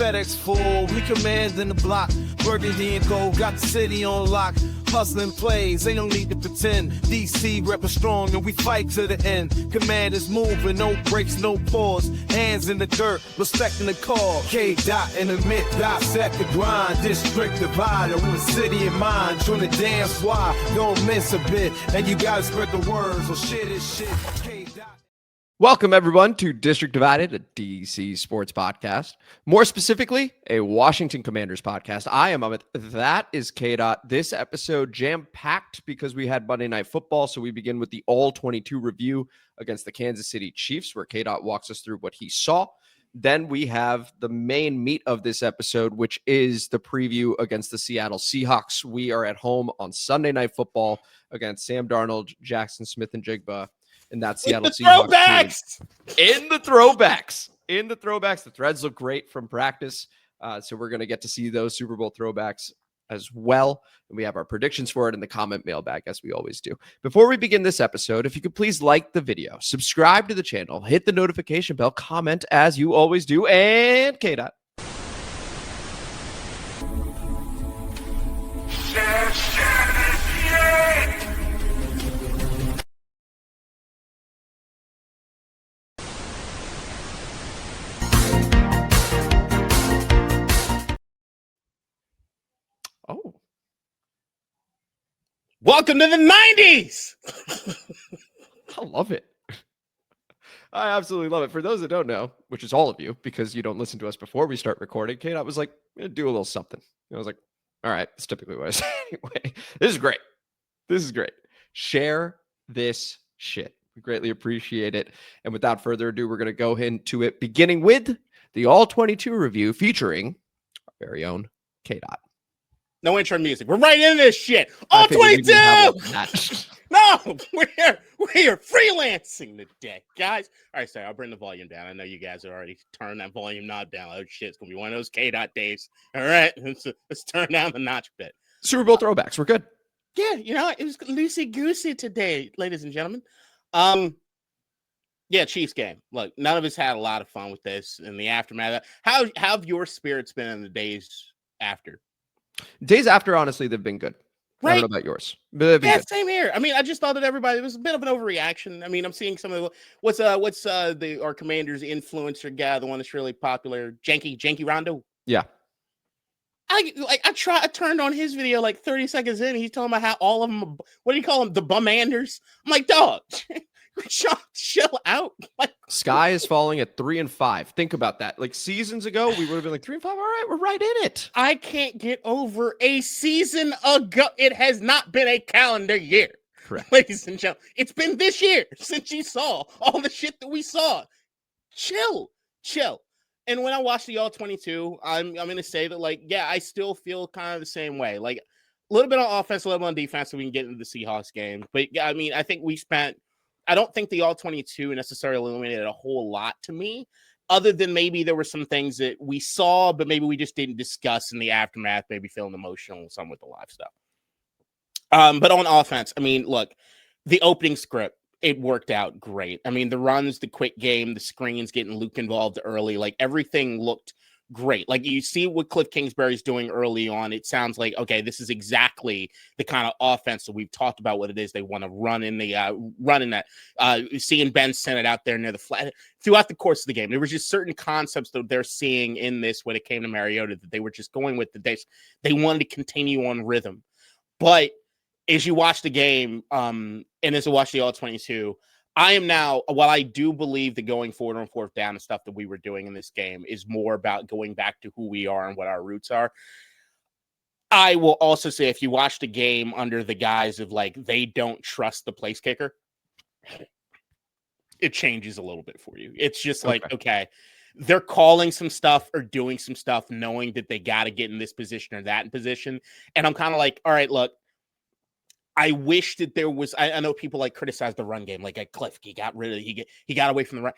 FedEx full, we commanding the block. Burgundy and gold, got the city on lock. Hustling plays, they don't need to pretend. DC reppin' strong and we fight to the end. Command is moving, no breaks, no pause. Hands in the dirt, respecting the call. KDot and Amit, dissect the grind. District divider with city in mind. Trying to dance why, don't miss a bit. And you gotta spread the words, so shit is shit. KDot. Welcome, everyone, to District Divided, a DC sports podcast. More specifically, a Washington Commanders podcast. I am Amit. That is KDot. This episode jam-packed because we had Monday Night Football, so we begin with the All-22 review against the Kansas City Chiefs, where KDot walks us through what he saw. Then we have the main meat of this episode, which is the preview against the Seattle Seahawks. We are at home on Sunday Night Football against Sam Darnold, Jackson Smith-Njigba, and that Seattle Seahawks team. In the throwbacks. The threads look great from practice. So we're going to get to see those Super Bowl throwbacks as well. And we have our predictions for it in the comment mailbag, as we always do. Before we begin this episode, if you could please like the video, subscribe to the channel, hit the notification bell, comment as you always do, and KDot. Oh. Welcome to the 90s. I love it. I absolutely love it. For those that don't know, which is all of you, because you don't listen to us before we start recording, KDot was like, I'm going to do a little something. And I was like, all right, that's typically what I say anyway. This is great. Share this shit. We greatly appreciate it. And without further ado, we're going to go into it, beginning with the All-22 review featuring our very own KDot. No intro music. We're right in this shit. All 22. No, we're freelancing today, guys. All right, sorry, I'll bring the volume down. I know you guys are already turning that volume knob down. Oh shit, it's gonna be one of those KDot days. All right, let's turn down the notch a bit. Super Bowl throwbacks. We're good. Yeah, you know, it was loosey goosey today, ladies and gentlemen. Yeah, Chiefs game. Look, none of us had a lot of fun with this in the aftermath. How have your spirits been in the days after? Days after, honestly, they've been good. Right. I don't know about yours. But yeah, same here. I mean, I just thought that everybody, it was a bit of an overreaction. I mean, I'm seeing some of the, what's our Commander's influencer guy, the one that's really popular, Janky Rondo. Yeah. I turned on his video like 30 seconds in. He's talking about how all of them, what do you call them? The bumanders. I'm like, dog, chill out. Like, Sky is falling at 3-5. Think about that. Like seasons ago, we would have been like 3-5. All right, we're right in it. I can't get over a season ago. It has not been a calendar year. Correct. Ladies and gentlemen, it's been this year since you saw all the shit that we saw. Chill. And when I watch the All-22, I'm going to say that, like, yeah, I still feel kind of the same way. Like, a little bit on offense, a little bit on defense, so we can get into the Seahawks game. But, yeah, I mean, I think I don't think the All-22 necessarily illuminated a whole lot to me, other than maybe there were some things that we saw, but maybe we just didn't discuss in the aftermath, maybe feeling emotional, some with the live stuff. But on offense, I mean, look, the opening script, it worked out great. I mean, the runs, the quick game, the screens, getting Luke involved early, like everything looked great. Like you see what Cliff Kingsbury's doing early on. It sounds like, okay, this is exactly the kind of offense that we've talked about what it is they want to run in that. Seeing Ben send it out there near the flat throughout the course of the game. There was just certain concepts that they're seeing in this when it came to Mariota that they were just going with they wanted to continue on rhythm. But as you watch the game, and as I watch the All-22, I am now, while I do believe that going forward on fourth down and stuff that we were doing in this game is more about going back to who we are and what our roots are. I will also say, if you watch the game under the guise of like, they don't trust the place kicker, it changes a little bit for you. It's just like, okay, they're calling some stuff or doing some stuff, knowing that they got to get in this position or that position. And I'm kind of like, all right, look, I wish that there was, I know people like criticize the run game. Like at Cliff, he got away from the run.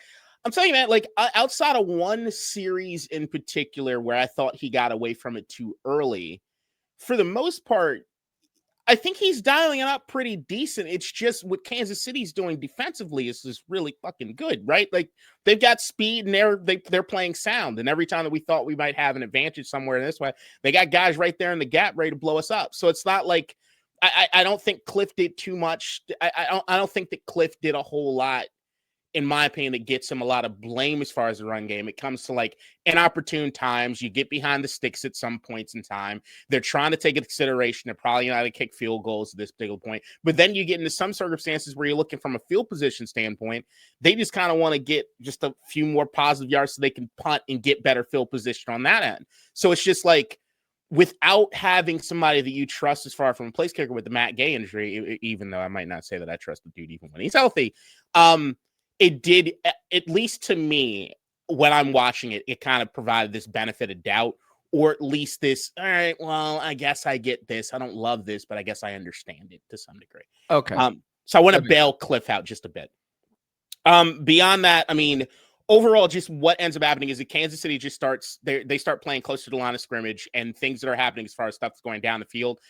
I'm telling you, man, like outside of one series in particular where I thought he got away from it too early, for the most part, I think he's dialing it up pretty decent. It's just what Kansas City's doing defensively is just really fucking good, right? Like they've got speed and they're playing sound. And every time that we thought we might have an advantage somewhere in this way, they got guys right there in the gap ready to blow us up. So it's not like I don't think Cliff did too much. I don't think that Cliff did a whole lot, in my opinion, that gets him a lot of blame as far as the run game. It comes to like inopportune times. You get behind the sticks at some points in time. They're trying to take into consideration. They're probably not going to kick field goals at this particular point. But then you get into some circumstances where you're looking from a field position standpoint. They just kind of want to get just a few more positive yards so they can punt and get better field position on that end. So it's just like, without having somebody that you trust as far from a place kicker with the Matt Gay injury, even though I might not say that I trust the dude even when he's healthy, it did, at least to me, when I'm watching it, it kind of provided this benefit of doubt, or at least this, all right, well, I guess I get this. I don't love this, but I guess I understand it to some degree. Okay. So I want to bail Cliff out just a bit. Beyond that, I mean, overall, just what ends up happening is that Kansas City just they start playing close to the line of scrimmage, and things that are happening as far as stuff that's going down the field.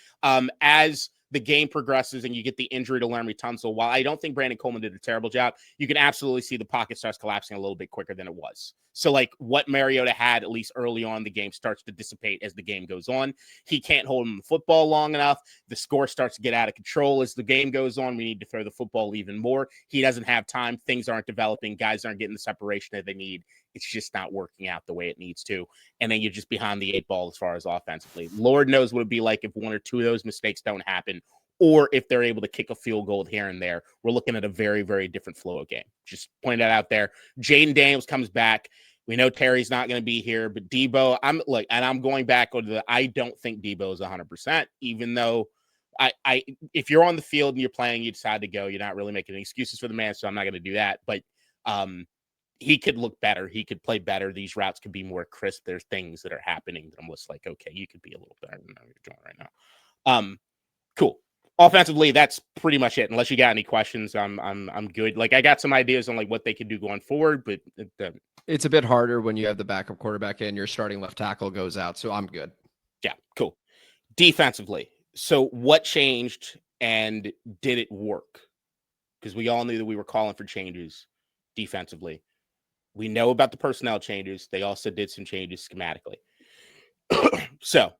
As the game progresses and you get the injury to Laremy Tunsil, while I don't think Brandon Coleman did a terrible job, you can absolutely see the pocket starts collapsing a little bit quicker than it was. So like what Mariota had, at least early on, the game starts to dissipate as the game goes on. He can't hold him the football long enough. The score starts to get out of control as the game goes on. We need to throw the football even more. He doesn't have time. Things aren't developing. Guys aren't getting the separation that they need. It's just not working out the way it needs to. And then you're just behind the 8 ball as far as offensively. Lord knows what it'd be like if 1 or 2 of those mistakes don't happen, or if they're able to kick a field goal here and there. We're looking at a very, very different flow of game. Just point that out there. Jayden Daniels comes back. We know Terry's not going to be here, but Deebo, I'm going back to I don't think Deebo is 100%, even though if you're on the field and you're playing, you decide to go, you're not really making any excuses for the man, so I'm not going to do that. But he could look better. He could play better. These routes could be more crisp. There's things that are happening that I'm just like, okay, you could be a little better than you're doing right now. Cool. Offensively, that's pretty much it. Unless you got any questions, I'm good. Like I got some ideas on like what they could do going forward, but it's a bit harder when you have the backup quarterback and your starting left tackle goes out. So I'm good. Yeah, cool. Defensively, so what changed and did it work? Because we all knew that we were calling for changes defensively. We know about the personnel changes. They also did some changes schematically. So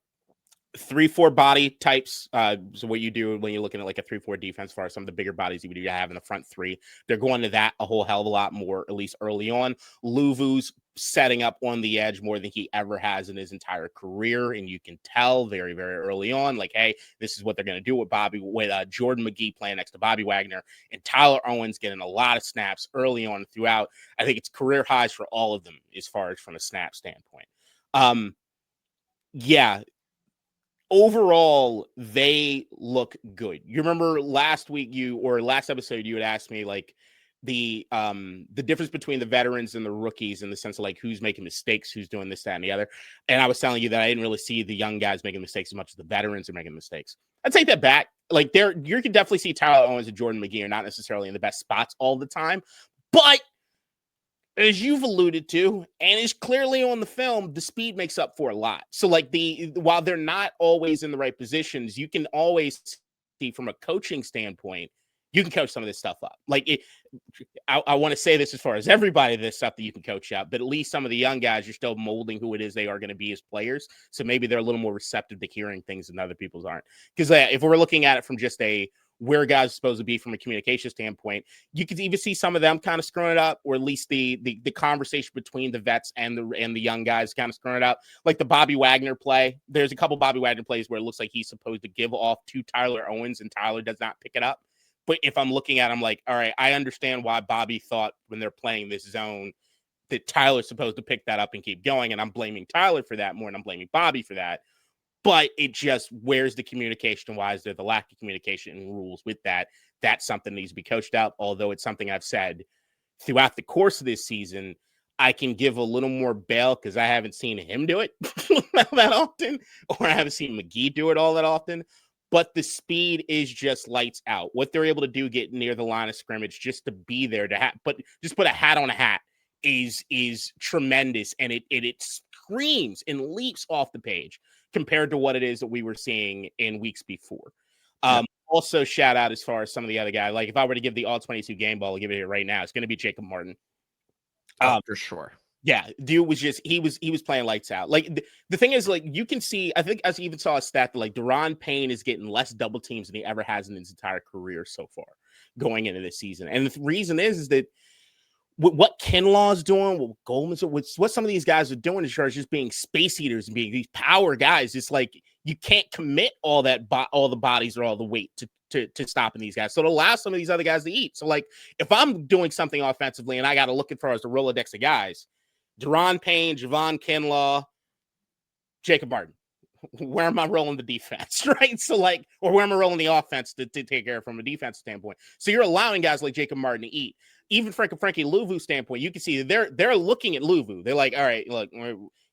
3-4 body types. So what you do when you're looking at like a 3-4 defense, as far as some of the bigger bodies you have in the front 3, they're going to that a whole hell of a lot more, at least early on. Luvu's setting up on the edge more than he ever has in his entire career, and you can tell very, very early on, like, hey, this is what they're going to do with Jordan Magee playing next to Bobby Wagner, and Tyler Owens getting a lot of snaps early on throughout. I think it's career highs for all of them as far as from a snap standpoint. Yeah. Overall, they look good. You remember last episode, you had asked me like the difference between the veterans and the rookies in the sense of like who's making mistakes, who's doing this, that, and the other. And I was telling you that I didn't really see the young guys making mistakes as much as the veterans are making mistakes. I take that back. Like you can definitely see Tyler Owens and Jordan Magee are not necessarily in the best spots all the time, but as you've alluded to, and is clearly on the film, the speed makes up for a lot. So like while they're not always in the right positions, you can always see from a coaching standpoint, you can coach some of this stuff up. Like I want to say this as far as everybody, this stuff that you can coach up, but at least some of the young guys, you're still molding who it is they are going to be as players. So maybe they're a little more receptive to hearing things than other people's aren't. Because if we're looking at it from just where guys are supposed to be from a communication standpoint, you could even see some of them kind of screwing it up, or at least the conversation between the vets and the young guys kind of screwing it up. Like the Bobby Wagner play, there's a couple Bobby Wagner plays where it looks like he's supposed to give off to Tyler Owens and Tyler does not pick it up. But if I'm looking at him like, all right, I understand why Bobby thought when they're playing this zone that Tyler's supposed to pick that up and keep going. And I'm blaming Tyler for that more than I'm blaming Bobby for that. But it just, where's the communication? Why is there the lack of communication and rules with that? That's something that needs to be coached out. Although it's something I've said throughout the course of this season, I can give a little more bail because I haven't seen him do it that often, or I haven't seen Magee do it all that often. But the speed is just lights out. What they're able to do, get near the line of scrimmage, just to be there just put a hat on a hat is tremendous, and it screams and leaps off the page compared to what it is that we were seeing in weeks before. Also, shout out as far as some of the other guys. Like if I were to give the all 22 game ball, I'll give it here right now. It's going to be Jacob Martin. For sure. Yeah, dude was just he was playing lights out. Like the thing is, like you can see, I think I even saw a stat that like Deron Payne is getting less double teams than he ever has in his entire career so far going into this season. And the reason is that what Kinlaw's doing, what Goldman's doing, what some of these guys are doing is just being space eaters and being these power guys. It's like you can't commit all the bodies or all the weight to stopping these guys. So it allows some of these other guys to eat. So like if I'm doing something offensively and I got to look for as the Rolodex of guys, Deron Payne, Javon Kinlaw, Jacob Martin. Where am I rolling the defense, right? So like, or where am I rolling the offense to take care of from a defense standpoint? So you're allowing guys like Jacob Martin to eat. Even Frankie Louvu standpoint, you can see they're looking at Louvu. They're like, all right, look,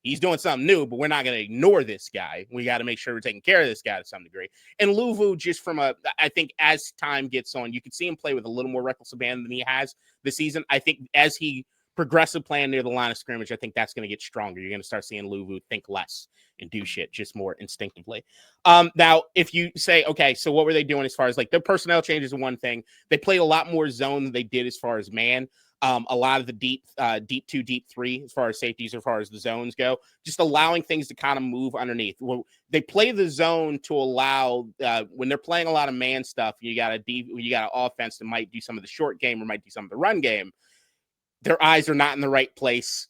he's doing something new, but we're not going to ignore this guy. We got to make sure we're taking care of this guy to some degree. And Louvu, just I think as time gets on, you can see him play with a little more reckless abandon than he has this season. I think as he progressive plan near the line of scrimmage, I think that's going to get stronger. You're going to start seeing Louvu think less and do shit just more instinctively. Now, if you say, okay, so what were they doing as far as like their personnel changes? One thing, they played a lot more zone than they did as far as man. A lot of the deep 2, deep 3, as far as safeties, as far as the zones go, just allowing things to kind of move underneath. Well, they play the zone to allow when they're playing a lot of man stuff. You got an offense that might do some of the short game or might do some of the run game. Their eyes are not in the right place.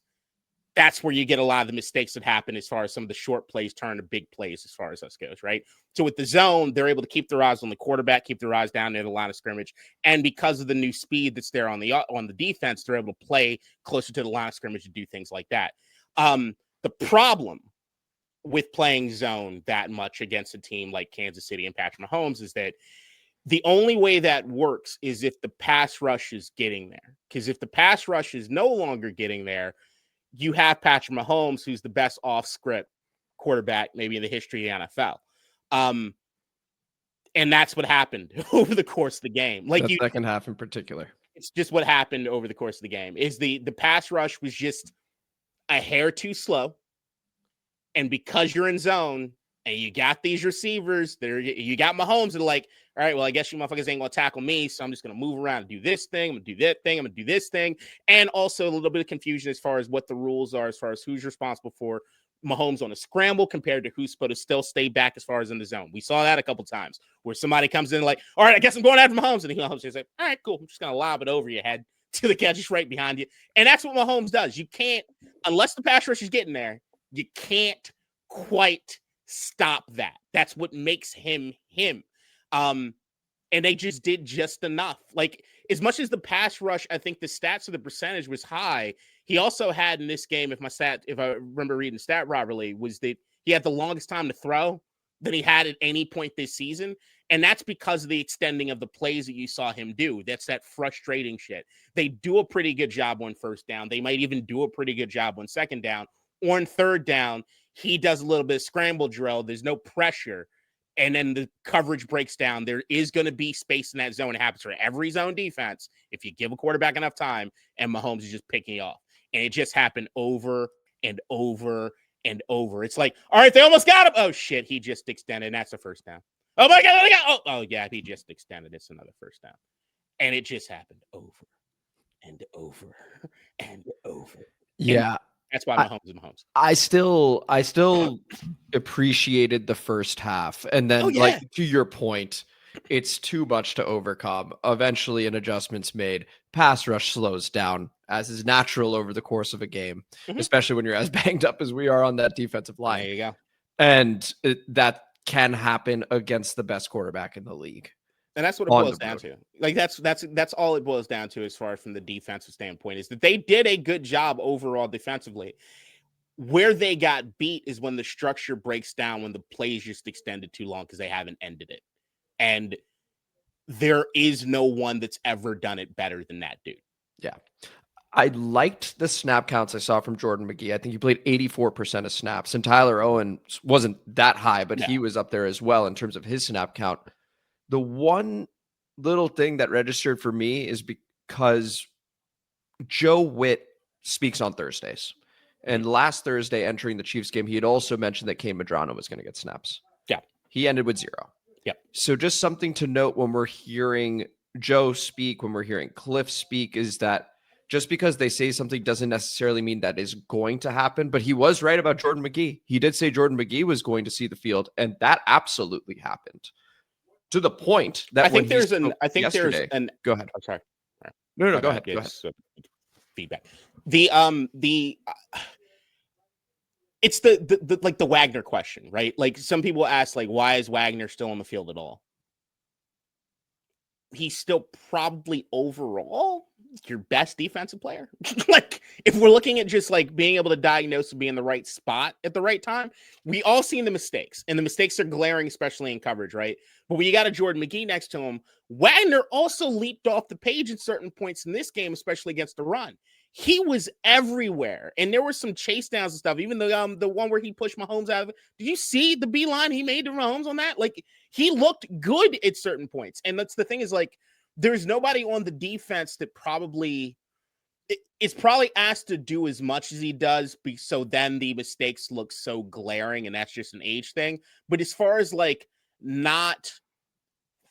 That's where you get a lot of the mistakes that happen as far as some of the short plays turn to big plays as far as us goes, right? So with the zone, they're able to keep their eyes on the quarterback, keep their eyes down near the line of scrimmage. And because of the new speed that's there on the defense, they're able to play closer to the line of scrimmage and do things like that. The problem with playing zone that much against a team like Kansas City and Patrick Mahomes is that the only way that works is if the pass rush is getting there. Because if the pass rush is no longer getting there, you have Patrick Mahomes, who's the best off-script quarterback maybe in the history of the NFL. And that's what happened over the course of the game. Like the second half in particular. It's just what happened over the course of the game. Is the pass rush was just a hair too slow. And because you're in zone and you got these receivers, you got Mahomes that are like, all right, well, I guess you motherfuckers ain't going to tackle me, so I'm just going to move around and do this thing. I'm going to do that thing. I'm going to do this thing. And also a little bit of confusion as far as what the rules are, as far as who's responsible for Mahomes on a scramble compared to who's supposed to still stay back as far as in the zone. We saw that a couple times where somebody comes in like, all right, I guess I'm going after Mahomes. And Mahomes is like, all right, cool. I'm just going to lob it over your head to the catch just right behind you. And that's what Mahomes does. You can't, unless the pass rush is getting there, you can't quite stop that. That's what makes him him. And they just did just enough. Like, as much as the pass rush, I think the stats of the percentage was high, he also had in this game, if I remember reading stat properly, was that he had the longest time to throw than he had at any point this season. And that's because of the extending of the plays that you saw him do. That's that frustrating shit. They do a pretty good job on first down. They might even do a pretty good job on second down. Or on third down, he does a little bit of scramble drill. There's no pressure. And then the coverage breaks down. There is going to be space in that zone. It happens for every zone defense if you give a quarterback enough time, and Mahomes is just picking you off. And it just happened over and over and over. It's like, all right, they almost got him. Oh, shit, he just extended, and that's a first down. Oh, my God. Oh, yeah, he just extended. It's another first down. And it just happened over and over and over. Yeah. And that's why Mahomes is Mahomes. I still appreciated the first half. And then, like, to your point, it's too much to overcome. Eventually, an adjustment's made. Pass rush slows down, as is natural over the course of a game, especially when you're as banged up as we are on that defensive line. There you go. And that can happen against the best quarterback in the league. And that's what it boils down to. Like that's all it boils down to as far as from the defensive standpoint is that they did a good job overall defensively. Where they got beat is when the structure breaks down, when the plays just extended too long because they haven't ended it. And there is no one that's ever done it better than that dude. Yeah. I liked the snap counts I saw from Jordan Magee. I think he played 84% of snaps, and Tyler Owens wasn't that high, but he was up there as well in terms of his snap count. The one little thing that registered for me is because Joe Witt speaks on Thursdays. And last Thursday, entering the Chiefs game, he had also mentioned that Kane Madrano was going to get snaps. Yeah. He ended with 0. Yep. So just something to note when we're hearing Joe speak, when we're hearing Cliff speak, is that just because they say something doesn't necessarily mean that is going to happen. But he was right about Jordan Magee. He did say Jordan Magee was going to see the field, and that absolutely happened. To the point that I think there's an. Go ahead. I'm sorry. No, go ahead. Go ahead. Feedback. It's the like the Wagner question, right? Like some people ask, like, why is Wagner still on the field at all? He's still probably overall your best defensive player. Like if we're looking at just like being able to diagnose and be in the right spot at the right time, we all seen the mistakes, and the mistakes are glaring, especially in coverage, right? But when you got a Jordan Magee next to him, Wagner also leaped off the page at certain points in this game, especially against the run. He was everywhere, and there were some chase downs and stuff. Even the one where he pushed Mahomes out of it. Did you see the beeline he made to Mahomes on that? Like he looked good at certain points, and that's the thing is like there's nobody on the defense that probably is probably asked to do as much as he does. So then the mistakes look so glaring, and that's just an age thing. But as far as like not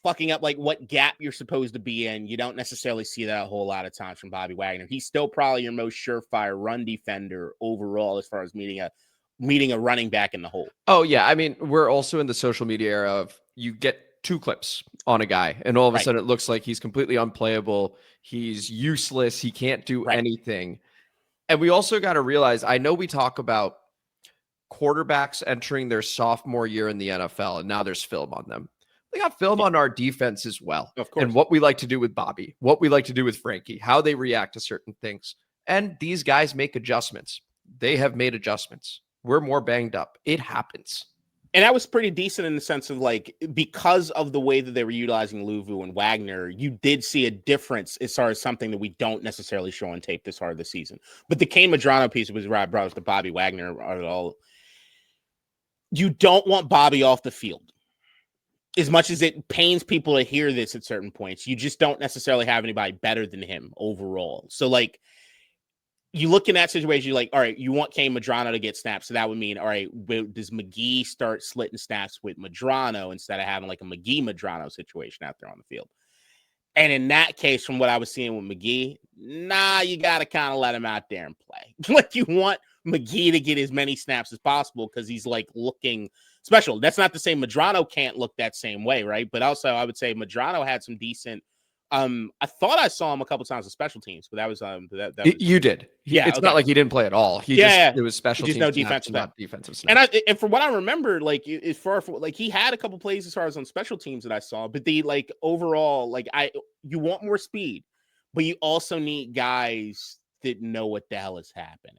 fucking up like what gap you're supposed to be in, you don't necessarily see that a whole lot of times from Bobby Wagner. He's still probably your most surefire run defender overall as far as meeting a running back in the hole. Oh yeah, I mean we're also in the social media era of you get 2 clips on a guy and all of a sudden it looks like he's completely unplayable, he's useless, he can't do anything. And we also got to realize, I know we talk about quarterbacks entering their sophomore year in the NFL and now there's film on them. We got film on our defense as well. Of course. And what we like to do with Bobby, what we like to do with Frankie, how they react to certain things. And these guys make adjustments. They have made adjustments. We're more banged up. It happens. And that was pretty decent in the sense of like, because of the way that they were utilizing Luvu and Wagner, you did see a difference as far as something that we don't necessarily show on tape this far this season. But the Kane Medrano piece was where I brought up the Bobby Wagner at all. You don't want Bobby off the field. As much as it pains people to hear this at certain points, you just don't necessarily have anybody better than him overall. So like, you look in that situation, you're like, all right, you want Kane Medrano to get snaps. So that would mean, all right, does Magee start slitting snaps with Medrano instead of having like a Magee Medrano situation out there on the field? And in that case, from what I was seeing with Magee, you got to kind of let him out there and play. Like you want Magee to get as many snaps as possible because he's like looking special. That's not to say Medrano can't look that same way, right? But also I would say Medrano had some decent I thought I saw him a couple times on special teams, but that was that was, you did. It's not like he didn't play at all. It was special teams, no defensive, not defensive snaps. And from what I remember, like as far for like he had a couple plays as far as on special teams that I saw, but the like overall, like you want more speed, but you also need guys that know what the hell is happening.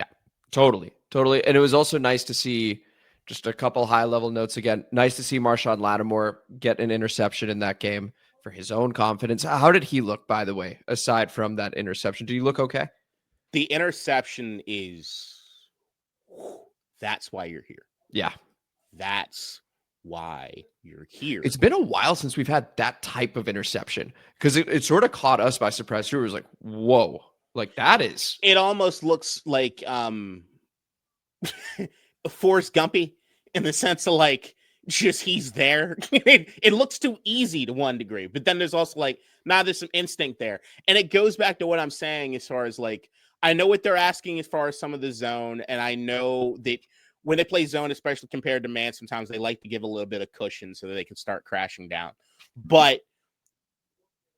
Yeah, totally. And it was also nice to see just a couple high level notes again. Nice to see Marshawn Lattimore get an interception in that game for his own confidence. How did he look, by the way, aside from that interception? Do you look okay? The interception that's why you're here. Yeah. That's why you're here. It's been a while since we've had that type of interception because it sort of caught us by surprise too. It was like, whoa, like that is. It almost looks like Forrest Gumpy in the sense of like, just he's there. It looks too easy to one degree, but then there's also like there's some instinct there, and it goes back to what I'm saying as far as like I know what they're asking as far as some of the zone, and I know that when they play zone, especially compared to man, sometimes they like to give a little bit of cushion so that they can start crashing down. But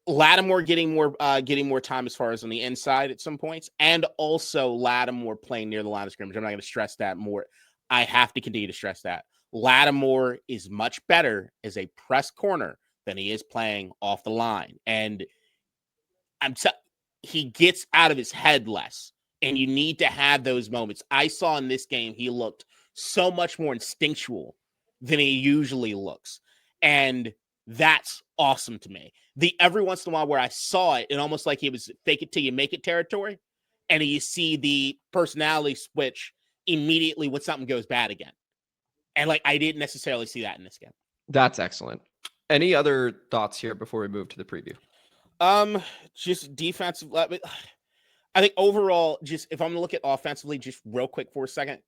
Lattimore getting more time as far as on the inside at some points, and also Lattimore playing near the line of scrimmage. I'm not going to stress that more. I have to continue to stress that. Lattimore is much better as a press corner than he is playing off the line. And he gets out of his head less. And you need to have those moments. I saw in this game, he looked so much more instinctual than he usually looks. And that's awesome to me. Every once in a while where I saw it, almost like he was fake it till you make it territory. And you see the personality switch immediately when something goes bad again. And like, I didn't necessarily see that in this game. That's excellent. Any other thoughts here before we move to the preview? Just defensive. I think overall, just if I'm going to look at offensively, just real quick for a second,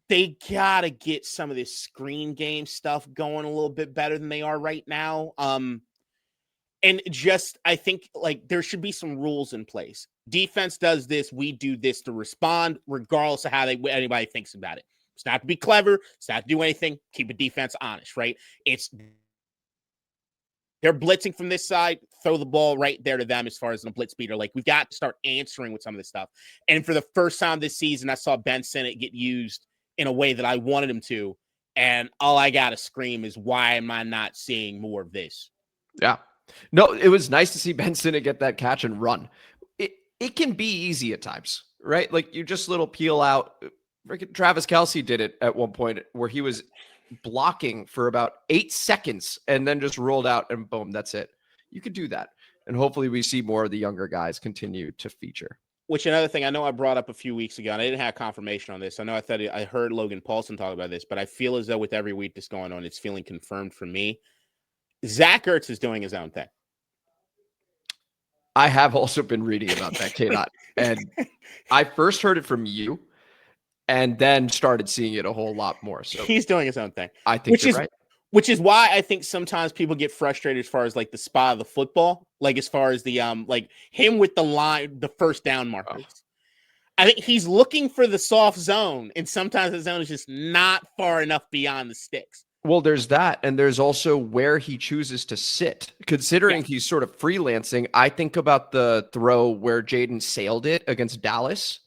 they gotta get some of this screen game stuff going a little bit better than they are right now. And just, I think, like, there should be some rules in place. Defense does this, we do this to respond, regardless of how anybody thinks about it. It's not to be clever, it's not to do anything, keep a defense honest, right? They're blitzing from this side, throw the ball right there to them as far as the blitz beater. Like, we've got to start answering with some of this stuff. And for the first time this season, I saw Ben Sinnott get used in a way that I wanted him to. And all I got to scream is, why am I not seeing more of this? Yeah. No, it was nice to see Ben Sinnott get that catch and run. It can be easy at times, right? Like, you just little peel out. Travis Kelce did it at one point where he was blocking for about 8 seconds and then just rolled out and boom, that's it. You could do that. And hopefully we see more of the younger guys continue to feature. Which, another thing I know I brought up a few weeks ago, and I didn't have confirmation on this. I know I heard Logan Paulson talk about this, but I feel as though with every week that's going on, it's feeling confirmed for me. Zach Ertz is doing his own thing. I have also been reading about that, KDot. And I first heard it from you and then started seeing it a whole lot more. So he's doing his own thing. I think you're right. Which is why I think sometimes people get frustrated as far as like the spot of the football, like as far as the like him with the line, the first down markers. Oh. I think he's looking for the soft zone, and sometimes the zone is just not far enough beyond the sticks. Well, there's that, and there's also where he chooses to sit. Considering he's sort of freelancing, I think about the throw where Jayden sailed it against Dallas,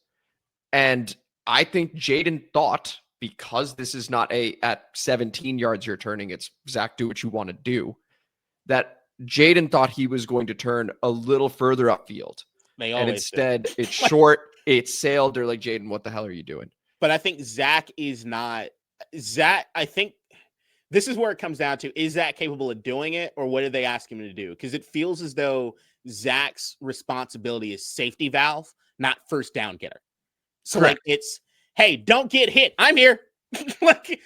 and I think Jayden thought, because this is not at 17 yards you're turning, it's Zach, do what you want to do, that Jayden thought he was going to turn a little further upfield. And instead, it's short, it's sailed. They're like, Jayden, what the hell are you doing? But I think Zach is not – Zach, I think this is where it comes down to, is Zach capable of doing it, or what did they ask him to do? Because it feels as though Zach's responsibility is safety valve, not first down getter. So, correct. Like, it's – hey, don't get hit. I'm here. Like,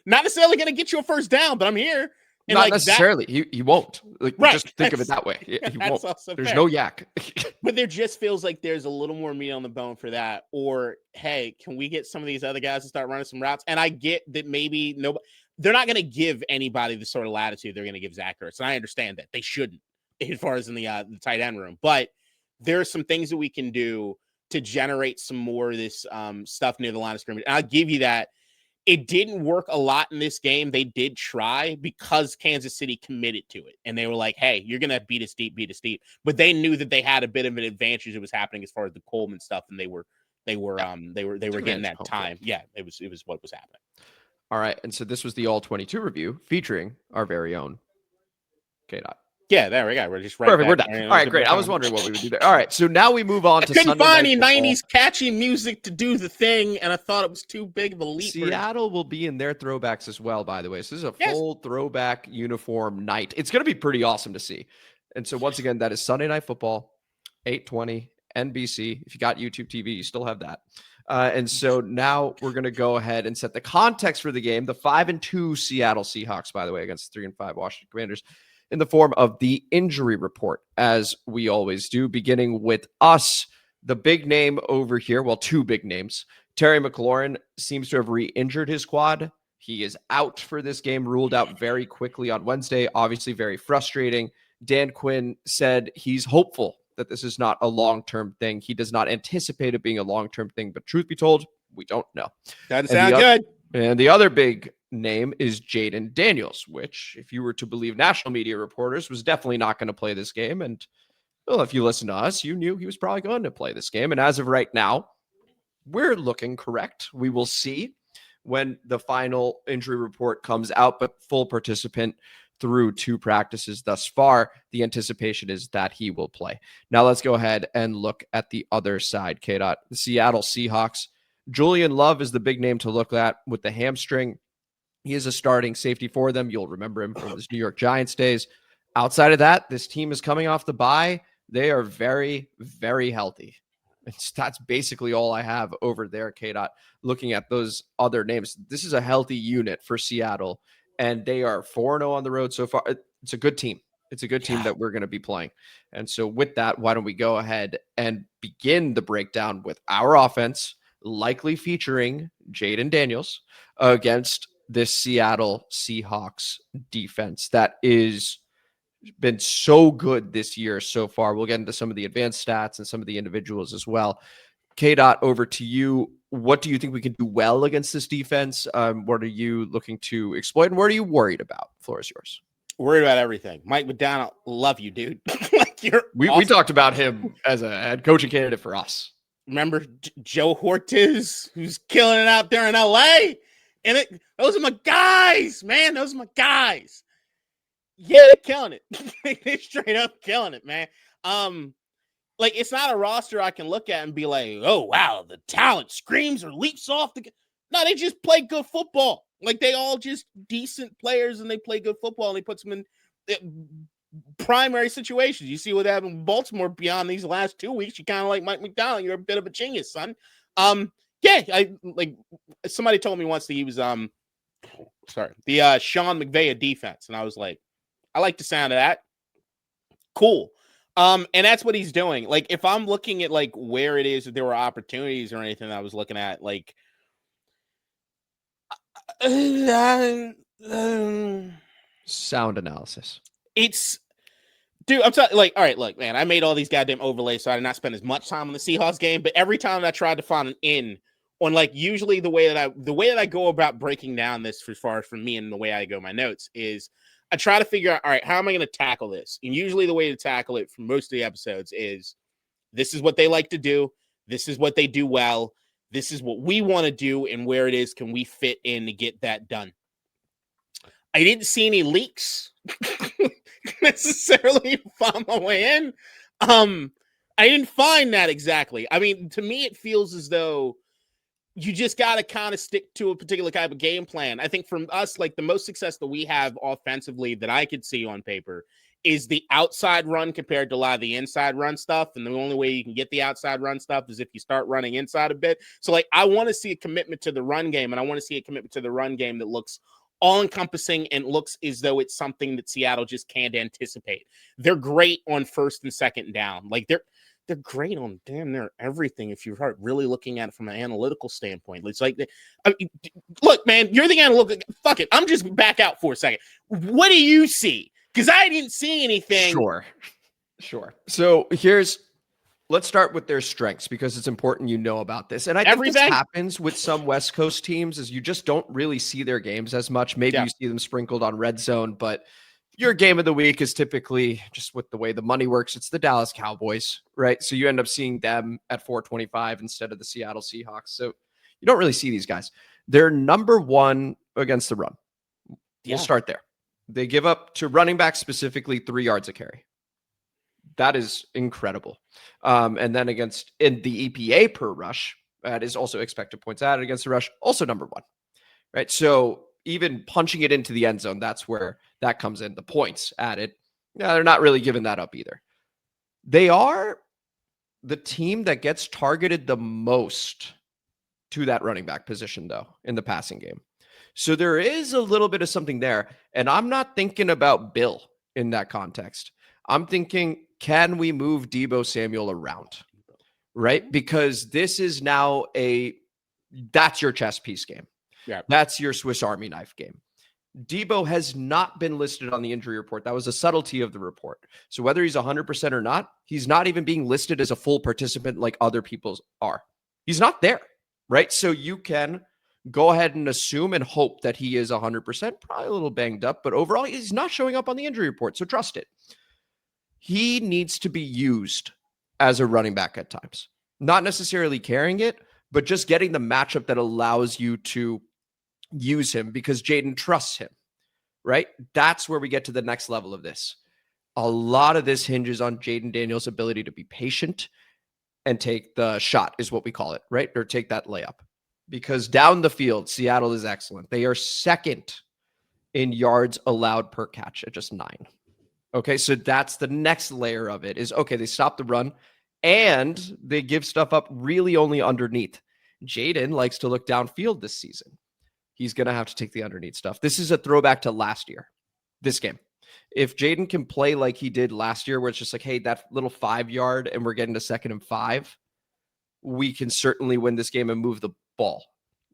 not necessarily going to get you a first down, but I'm here. And not like necessarily. He won't. Like, right. Just think of it that way. He won't. There's fair. No yak. But there just feels like there's a little more meat on the bone for that. Or, hey, can we get some of these other guys to start running some routes? And I get that maybe they're not going to give anybody the sort of latitude they're going to give Zach Ertz. And I understand that. They shouldn't, as far as in the tight end room. But there are some things that we can do to generate some more of this stuff near the line of scrimmage. And I'll give you that. It didn't work a lot in this game. They did try because Kansas City committed to it. And they were like, hey, you're going to beat us deep. But they knew that they had a bit of an advantage that was happening as far as the Coleman stuff. And they were getting that time. Yeah, it was what was happening. All right. And so this was the all 22 review featuring our very own KDot. Yeah, there we go. We're just right. Perfect. We're done. All right, great. I was wondering what we would do there. All right, so now we move on to Sunday. I couldn't find any 90s catchy music to do the thing, and I thought it was too big of a leap. Seattle will be in their throwbacks as well, by the way. So this is a full throwback uniform night. It's going to be pretty awesome to see. And so once again, that is Sunday Night Football, 8:20, NBC. If you got YouTube TV, you still have that. And so now we're going to go ahead and set the context for the game. The 5-2 Seattle Seahawks, by the way, against 3-5 Washington Commanders, in the form of the injury report, as we always do, beginning with us. The big name over here, well, two big names. Terry McLaurin seems to have re-injured his quad. He is out for this game, ruled out very quickly on Wednesday. Obviously very frustrating. Dan Quinn said he's hopeful that this is not a long-term thing. He does not anticipate it being a long-term thing, but truth be told, we don't know. Doesn't sound good. And the other big name is Jayden Daniels, which, if you were to believe national media reporters, was definitely not going to play this game. And well, if you listen to us, you knew he was probably going to play this game. And as of right now, we're looking correct. We will see when the final injury report comes out, but full participant through 2 practices thus far. The anticipation is that he will play. Now let's go ahead and look at the other side. KDot, the Seattle Seahawks. Julian Love is the big name to look at with the hamstring. He is a starting safety for them. You'll remember him from his New York Giants days. Outside of that, this team is coming off the bye. They are very, very healthy. That's basically all I have over there, KDot, looking at those other names. This is a healthy unit for Seattle, and they are 4-0 on the road so far. It's a good team. It's a good team that we're going to be playing. And so with that, why don't we go ahead and begin the breakdown with our offense, likely featuring Jayden Daniels against this Seattle Seahawks defense that is been so good this year so far. We'll get into some of the advanced stats and some of the individuals as well. KDot, over to you. What do you think we can do well against this defense? What are you looking to exploit, and what are you worried about? Floor is yours. Worried about everything. Mike McDonald, love you, dude. Like we awesome. talked about him as a head coaching candidate for us. Remember Joe Hortiz, who's killing it out there in LA? And those are my guys, man. Those are my guys. Yeah, they're killing it. They're straight up killing it, man. Like, it's not a roster I can look at and be like, oh, wow, the talent screams or leaps off the... No, they just play good football. Like, they all just decent players, and they play good football, and they put them in primary situations. You see what happened in Baltimore beyond these last 2 weeks. You kind of like Mike McDonald. You're a bit of a genius, son. Yeah, I like somebody told me once that he was the Sean McVay of defense, and I was like, I like the sound of that. Cool. And that's what he's doing. Like, if I'm looking at like where it is, if there were opportunities or anything that I was looking at, like sound analysis. It's, dude, I'm sorry. Like, all right, look, man, I made all these goddamn overlays, so I did not spend as much time on the Seahawks game. But every time I tried to find an in on, like, usually the way that I go about breaking down this, as far as for me and the way I go my notes, is I try to figure out, all right, how am I going to tackle this? And usually the way to tackle it for most of the episodes is, this is what they like to do. This is what they do well. This is what we want to do, and where it is can we fit in to get that done. I didn't see any leaks necessarily find my way in. I didn't find that exactly. I mean, to me, it feels as though you just got to kind of stick to a particular type of game plan. I think from us, like, the most success that we have offensively that I could see on paper is the outside run compared to a lot of the inside run stuff. And the only way you can get the outside run stuff is if you start running inside a bit. So, like, I want to see a commitment to the run game, and I want to see a commitment to the run game that looks all-encompassing and looks as though it's something that Seattle just can't anticipate. They're great on first and second down. Like, they're great on damn near everything if you're really looking at it from an analytical standpoint. It's like, I mean, look, man, you're the analytical. Fuck it. I'm just back out for a second. What do you see? Because I didn't see anything. Sure. So let's start with their strengths, because it's important you know about this. And I think this happens with some West Coast teams, is you just don't really see their games as much. Maybe you see them sprinkled on Red Zone, but your game of the week is typically, just with the way the money works, it's the Dallas Cowboys, right? So you end up seeing them at 425 instead of the Seattle Seahawks. So you don't really see these guys. They're number one against the run. We'll start there. They give up to running back specifically 3 yards a carry. That is incredible. And then in the EPA per rush, that is also expected points added against the rush, also number one, right? So even punching it into the end zone, that's where that comes in. The points added, they're not really giving that up either. They are the team that gets targeted the most to that running back position, though, in the passing game. So there is a little bit of something there. And I'm not thinking about Bill in that context. I'm thinking, can we move Deebo Samuel around, right? Because this is now that's your chess piece game. Yeah. That's your Swiss Army knife game. Deebo has not been listed on the injury report. That was a subtlety of the report. So whether he's 100% or not, he's not even being listed as a full participant like other people's are. He's not there, right? So you can go ahead and assume and hope that he is 100%, probably a little banged up, but overall he's not showing up on the injury report. So trust it. He needs to be used as a running back at times, not necessarily carrying it, but just getting the matchup that allows you to use him because Jayden trusts him, right? That's where we get to the next level of this. A lot of this hinges on Jayden Daniels' ability to be patient and take the shot, is what we call it, right? Or take that layup. Because down the field, Seattle is excellent. They are second in yards allowed per catch at just 9. Okay, so that's the next layer of it is, okay, they stop the run and they give stuff up really only underneath. Jayden likes to look downfield this season. He's going to have to take the underneath stuff. This is a throwback to last year, this game. If Jayden can play like he did last year, where it's just like, hey, that little 5 yard and we're getting to 2nd and 5, we can certainly win this game and move the ball.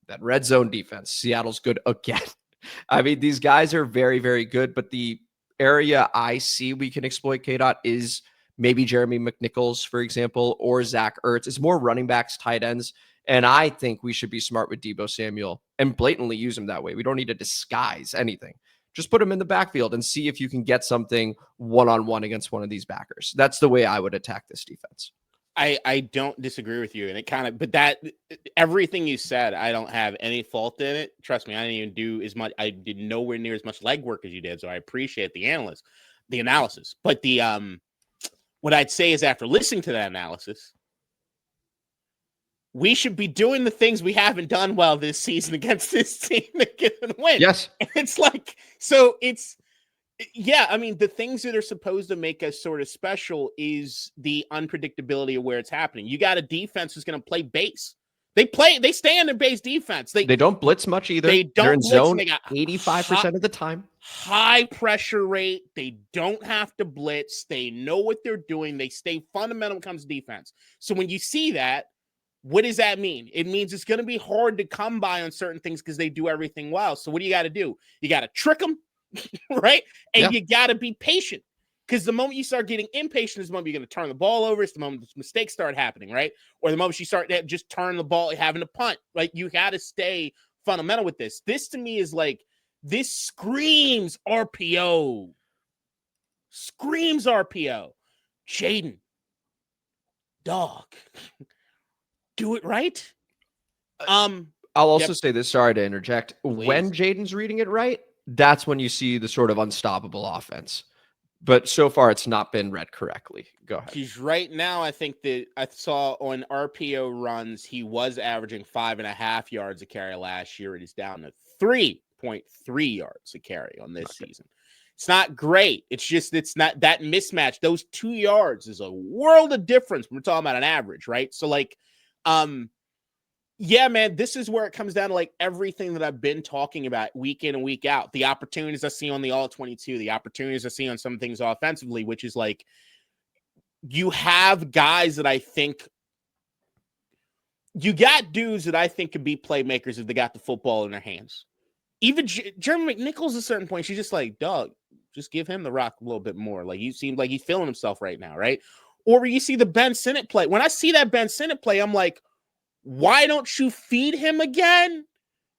That red zone defense, Seattle's good again. I mean, these guys are very, very good, but the area I see we can exploit KDot is maybe Jeremy McNichols, for example, or Zach Ertz. It's more running backs, tight ends. And I think we should be smart with Deebo Samuel and blatantly use him that way. We don't need to disguise anything. Just put him in the backfield and see if you can get something one-on-one against one of these backers. That's the way I would attack this defense. I don't disagree with you. And it kind of, but that everything you said, I don't have any fault in it. Trust me, I didn't even do as much. I did nowhere near as much legwork as you did. So I appreciate the analysis. But what I'd say is after listening to that analysis, we should be doing the things we haven't done well this season against this team to get a win. Yes. And it's like, so it's, yeah, I mean, the things that are supposed to make us sort of special is the unpredictability of where it's happening. You got a defense who's going to play base. They stay in their base defense. They don't blitz much either. They're in blitz, zone they got 85% of the time. High pressure rate. They don't have to blitz. They know what they're doing. They stay fundamental when it comes to defense. So when you see that, what does that mean? It means it's going to be hard to come by on certain things because they do everything well. So what do you got to do? You got to trick them. Right? And you got to be patient because the moment you start getting impatient is the moment you're going to turn the ball over. It's the moment mistakes start happening, right? Or the moment you start to just turn the ball, having to punt. Like, you got to stay fundamental with this. This to me is like, this screams RPO. Screams RPO. Jayden, dog, do it right. I'll also say this. Sorry to interject. Please. When Jayden's reading it right, that's when you see the sort of unstoppable offense. But so far, it's not been read correctly. Go ahead. He's right now, I think that I saw on RPO runs, he was averaging 5.5 yards a carry last year. It is down to 3.3 yards a carry on this season. It's not great. It's not that mismatch. Those 2 yards is a world of difference when we're talking about an average, right? So like, yeah, man, this is where it comes down to like everything that I've been talking about week in and week out. The opportunities I see on the all-22, the opportunities I see on some things offensively, which is like, you have guys that I think you got dudes that I think could be playmakers if they got the football in their hands. Even Jeremy McNichols at a certain point, she's just like, dog, just give him the rock a little bit more. Like, he seems like he's feeling himself right now, right? Or you see the Ben Sinnott play. When I see that Ben Sinnott play, I'm like, why don't you feed him again?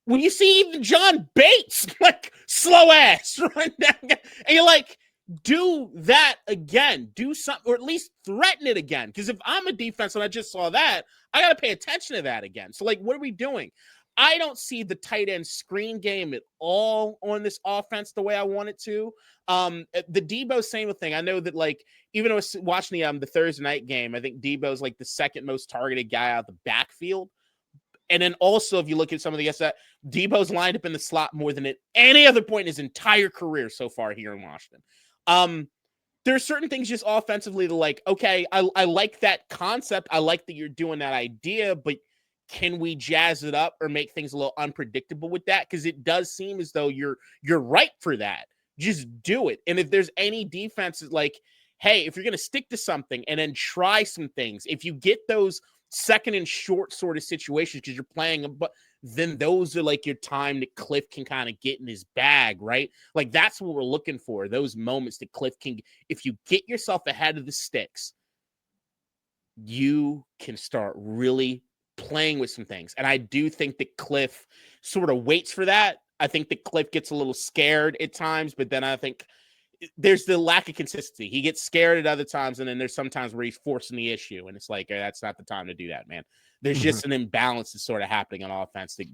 When you see even John Bates, like, slow ass, run down, and you're like, do that again. Do something, or at least threaten it again. Because if I'm a defense and I just saw that, I got to pay attention to that again. So, like, what are we doing? I don't see the tight end screen game at all on this offense the way I want it to. The Deebo Samuel thing, I know that, like, even though I was watching the Thursday night game, I think Deebo's like the second most targeted guy out of the backfield. And then also, if you look at some of the Deebo's lined up in the slot more than at any other point in his entire career so far here in Washington. There are certain things just offensively that, like, okay, I like that concept. I like that you're doing that idea, but can we jazz it up or make things a little unpredictable with that? Because it does seem as though you're right for that. Just do it. And if there's any defenses, like, hey, if you're going to stick to something and then try some things, if you get those second and short sort of situations because you're playing them, but then those are like your time that Cliff can kind of get in his bag, right? Like, that's what we're looking for. Those moments that Cliff can, if you get yourself ahead of the sticks, you can start really playing with some things. And I do think that Cliff sort of waits for that. I think that Cliff gets a little scared at times, but then I think there's the lack of consistency. He gets scared at other times, and then there's sometimes where he's forcing the issue, and it's like, that's not the time to do that, man. There's just an imbalance that's sort of happening on offense that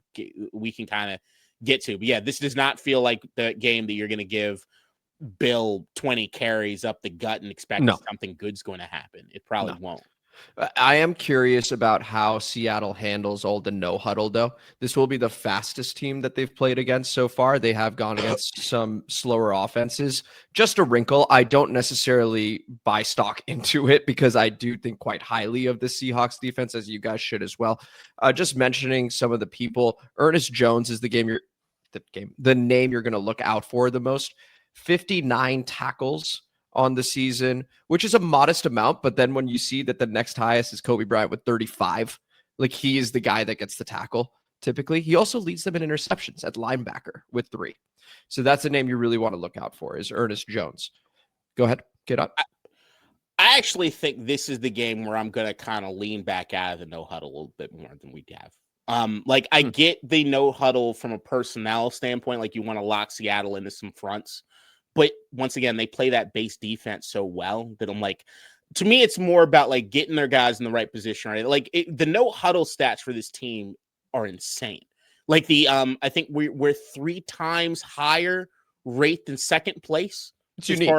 we can kind of get to. But yeah, this does not feel like the game that you're going to give Bill 20 carries up the gut and expect something good's going to happen. It probably won't. I am curious about how Seattle handles all the no huddle, though. This will be the fastest team that they've played against so far. They have gone against some slower offenses. Just a wrinkle. I don't necessarily buy stock into it because I do think quite highly of the Seahawks defense, as you guys should as well. Just mentioning some of the people. Ernest Jones is the name you're going to look out for the most. 59 tackles on the season, which is a modest amount. But then when you see that the next highest is Kobe Bryant with 35, like he is the guy that gets the tackle typically. He also leads them in interceptions at linebacker with 3. So that's a name you really want to look out for is Ernest Jones. Go ahead, get up. I actually think this is the game where I'm going to kind of lean back out of the no huddle a little bit more than we have. I get the no huddle from a personnel standpoint, like you want to lock Seattle into some fronts. But once again, they play that base defense so well that I'm like, to me, it's more about like getting their guys in the right position, right? Like the no huddle stats for this team are insane. Like I think we're 3 times higher rate than second place. It's unique.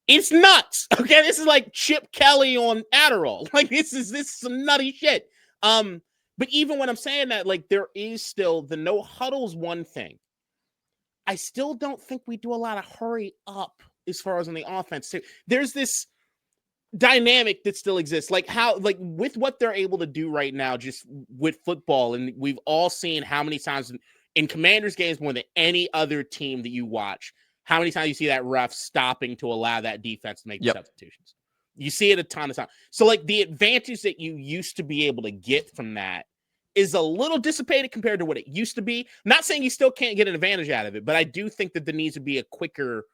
It's nuts. Okay, this is like Chip Kelly on Adderall. Like this is some nutty shit. But even when I'm saying that, like there is still the no huddle's one thing. I still don't think we do a lot of hurry up as far as on the offense too. There's this dynamic that still exists, like how, like with what they're able to do right now, just with football, and we've all seen how many times in Commanders games more than any other team that you watch. How many times you see that ref stopping to allow that defense to make the substitutions? You see it a ton of times. So, like, the advantage that you used to be able to get from that is a little dissipated compared to what it used to be. I'm not saying you still can't get an advantage out of it, but I do think that there needs to be a quicker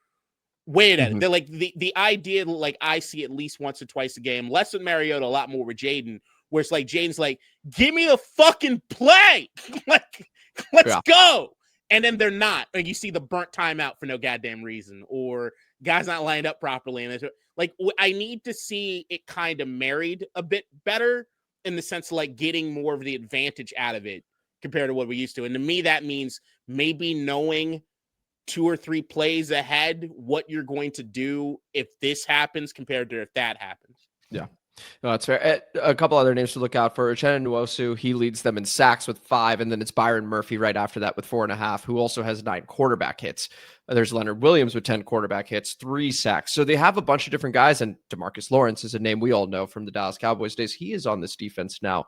way at it. They're like the idea, like I see at least once or twice a game, less with Mariota, a lot more with Jayden, where it's like Jayden's like, give me the fucking play. Like, let's go. And then they're not. Like you see the burnt timeout for no goddamn reason, or guys not lined up properly. And like, I need to see it kind of married a bit better in the sense of like getting more of the advantage out of it compared to what we used to. And to me, that means maybe knowing 2 or 3 plays ahead what you're going to do if this happens compared to if that happens. Yeah. No, that's fair. A couple other names to look out for. Uchenna Nwosu, he leads them in sacks with 5, and then it's Byron Murphy right after that with 4.5, who also has 9 quarterback hits. There's Leonard Williams with 10 quarterback hits, 3 sacks. So they have a bunch of different guys, and DeMarcus Lawrence is a name we all know from the Dallas Cowboys days. He is on this defense now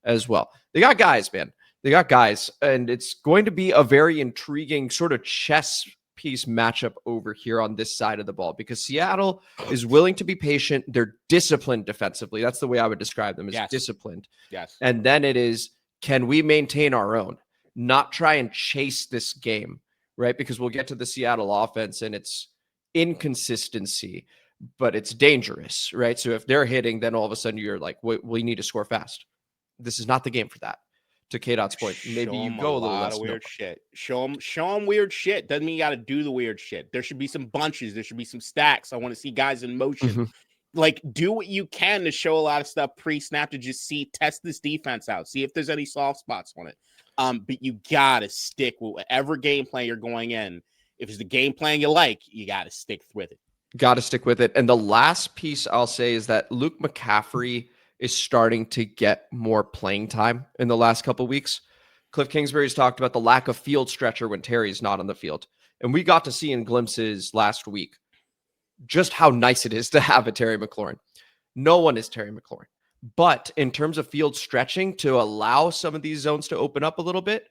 as well. They got guys, man. They got guys, and it's going to be a very intriguing sort of chess piece matchup over here on this side of the ball, because Seattle is willing to be patient. They're disciplined defensively. That's the way I would describe them, as disciplined. Yes. And then it is, can we maintain our own, not try and chase this game, right? Because we'll get to the Seattle offense and it's inconsistency, but it's dangerous, right? So if they're hitting, then all of a sudden you're like, we need to score fast. This is not the game for that. To KDot's point, maybe you go a little less weird shit. Show them weird shit. Doesn't mean you got to do the weird shit. There should be some bunches. There should be some stacks. I want to see guys in motion. Like, do what you can to show a lot of stuff pre-snap to just test this defense out. See if there's any soft spots on it. But you got to stick with whatever game plan you're going in. If it's the game plan you like, you got to stick with it. Got to stick with it. And the last piece I'll say is that Luke McCaffrey is starting to get more playing time in the last couple of weeks. Cliff Kingsbury's talked about the lack of field stretcher when Terry's not on the field. And we got to see in glimpses last week just how nice it is to have a Terry McLaurin. No one is Terry McLaurin. But in terms of field stretching to allow some of these zones to open up a little bit,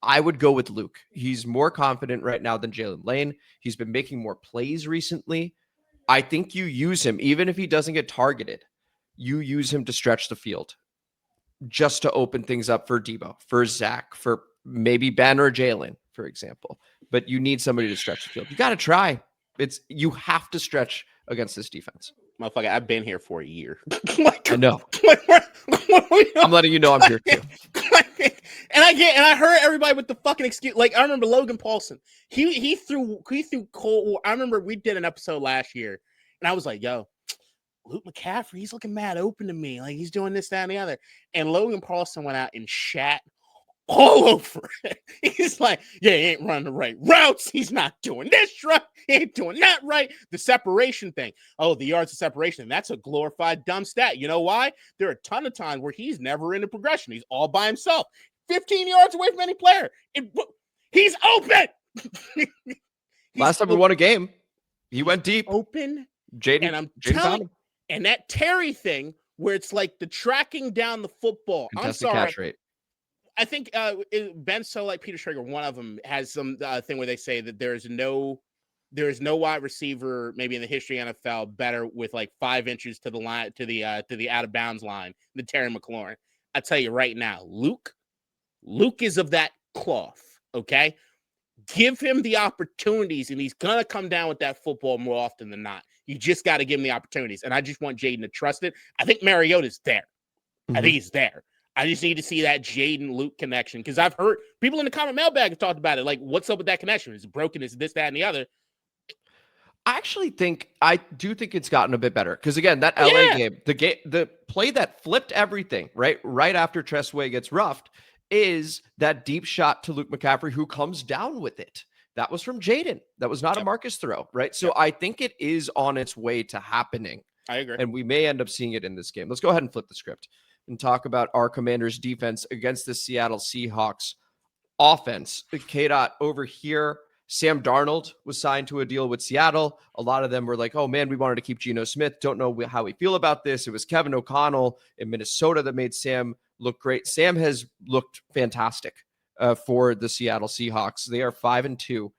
I would go with Luke. He's more confident right now than Jalen Lane. He's been making more plays recently. I think you use him, even if he doesn't get targeted. You use him to stretch the field just to open things up for Deebo, for Zach, for maybe Ben or Jalen, for example. But you need somebody to stretch the field. You got to try. You have to stretch against this defense. Motherfucker, I've been here for a year. I know. I'm letting you know I'm here too. And I heard everybody with the fucking excuse. Like, I remember Logan Paulson. He threw cold. I remember we did an episode last year, and I was like, yo, Luke McCaffrey, he's looking mad open to me. Like, he's doing this, that, and the other. And Logan Paulson went out and shat all over it. He's like, yeah, he ain't running the right routes. He's not doing this right. He ain't doing that right. The separation thing. Oh, the yards of separation. That's a glorified dumb stat. You know why? There are a ton of times where he's never in the progression. He's all by himself. 15 yards away from any player. He's open. Last time we won a game, he went deep. Open. Jayden, and I'm telling you, and that Terry thing where it's like the tracking down the football. Contested I'm sorry. catch rate. I think Ben Solak, Peter Schrager, one of them has some thing where they say that there is no There is no wide receiver, maybe in the history of NFL, better with like 5 inches to the line, to the out of bounds line than Terry McLaurin. I tell you right now, Luke is of that cloth. Okay, give him the opportunities, and he's gonna come down with that football more often than not. You just got to give him the opportunities, and I just want Jayden to trust it. I think Mariota's there. I think he's there. I just need to see that Jayden Luke connection, because I've heard people in the comment mailbag have talked about it. Like, what's up with that connection? Is it broken? Is it this, that, and the other? I do think it's gotten a bit better, because again, that LA game, the play that flipped everything right after Tressway gets roughed is that deep shot to Luke McCaffrey, who comes down with it. That was from Jayden. That was not a Marcus throw, right? So I think it is on its way to happening. I agree. And we may end up seeing it in this game. Let's go ahead and flip the script and talk about our Commanders' defense against the Seattle Seahawks offense. KDot over here. Sam Darnold was signed to a deal with Seattle. A lot of them were like, oh man, we wanted to keep Geno Smith. Don't know how we feel about this. It was Kevin O'Connell in Minnesota that made Sam look great. Sam has looked fantastic for the Seattle Seahawks. They are 5-2.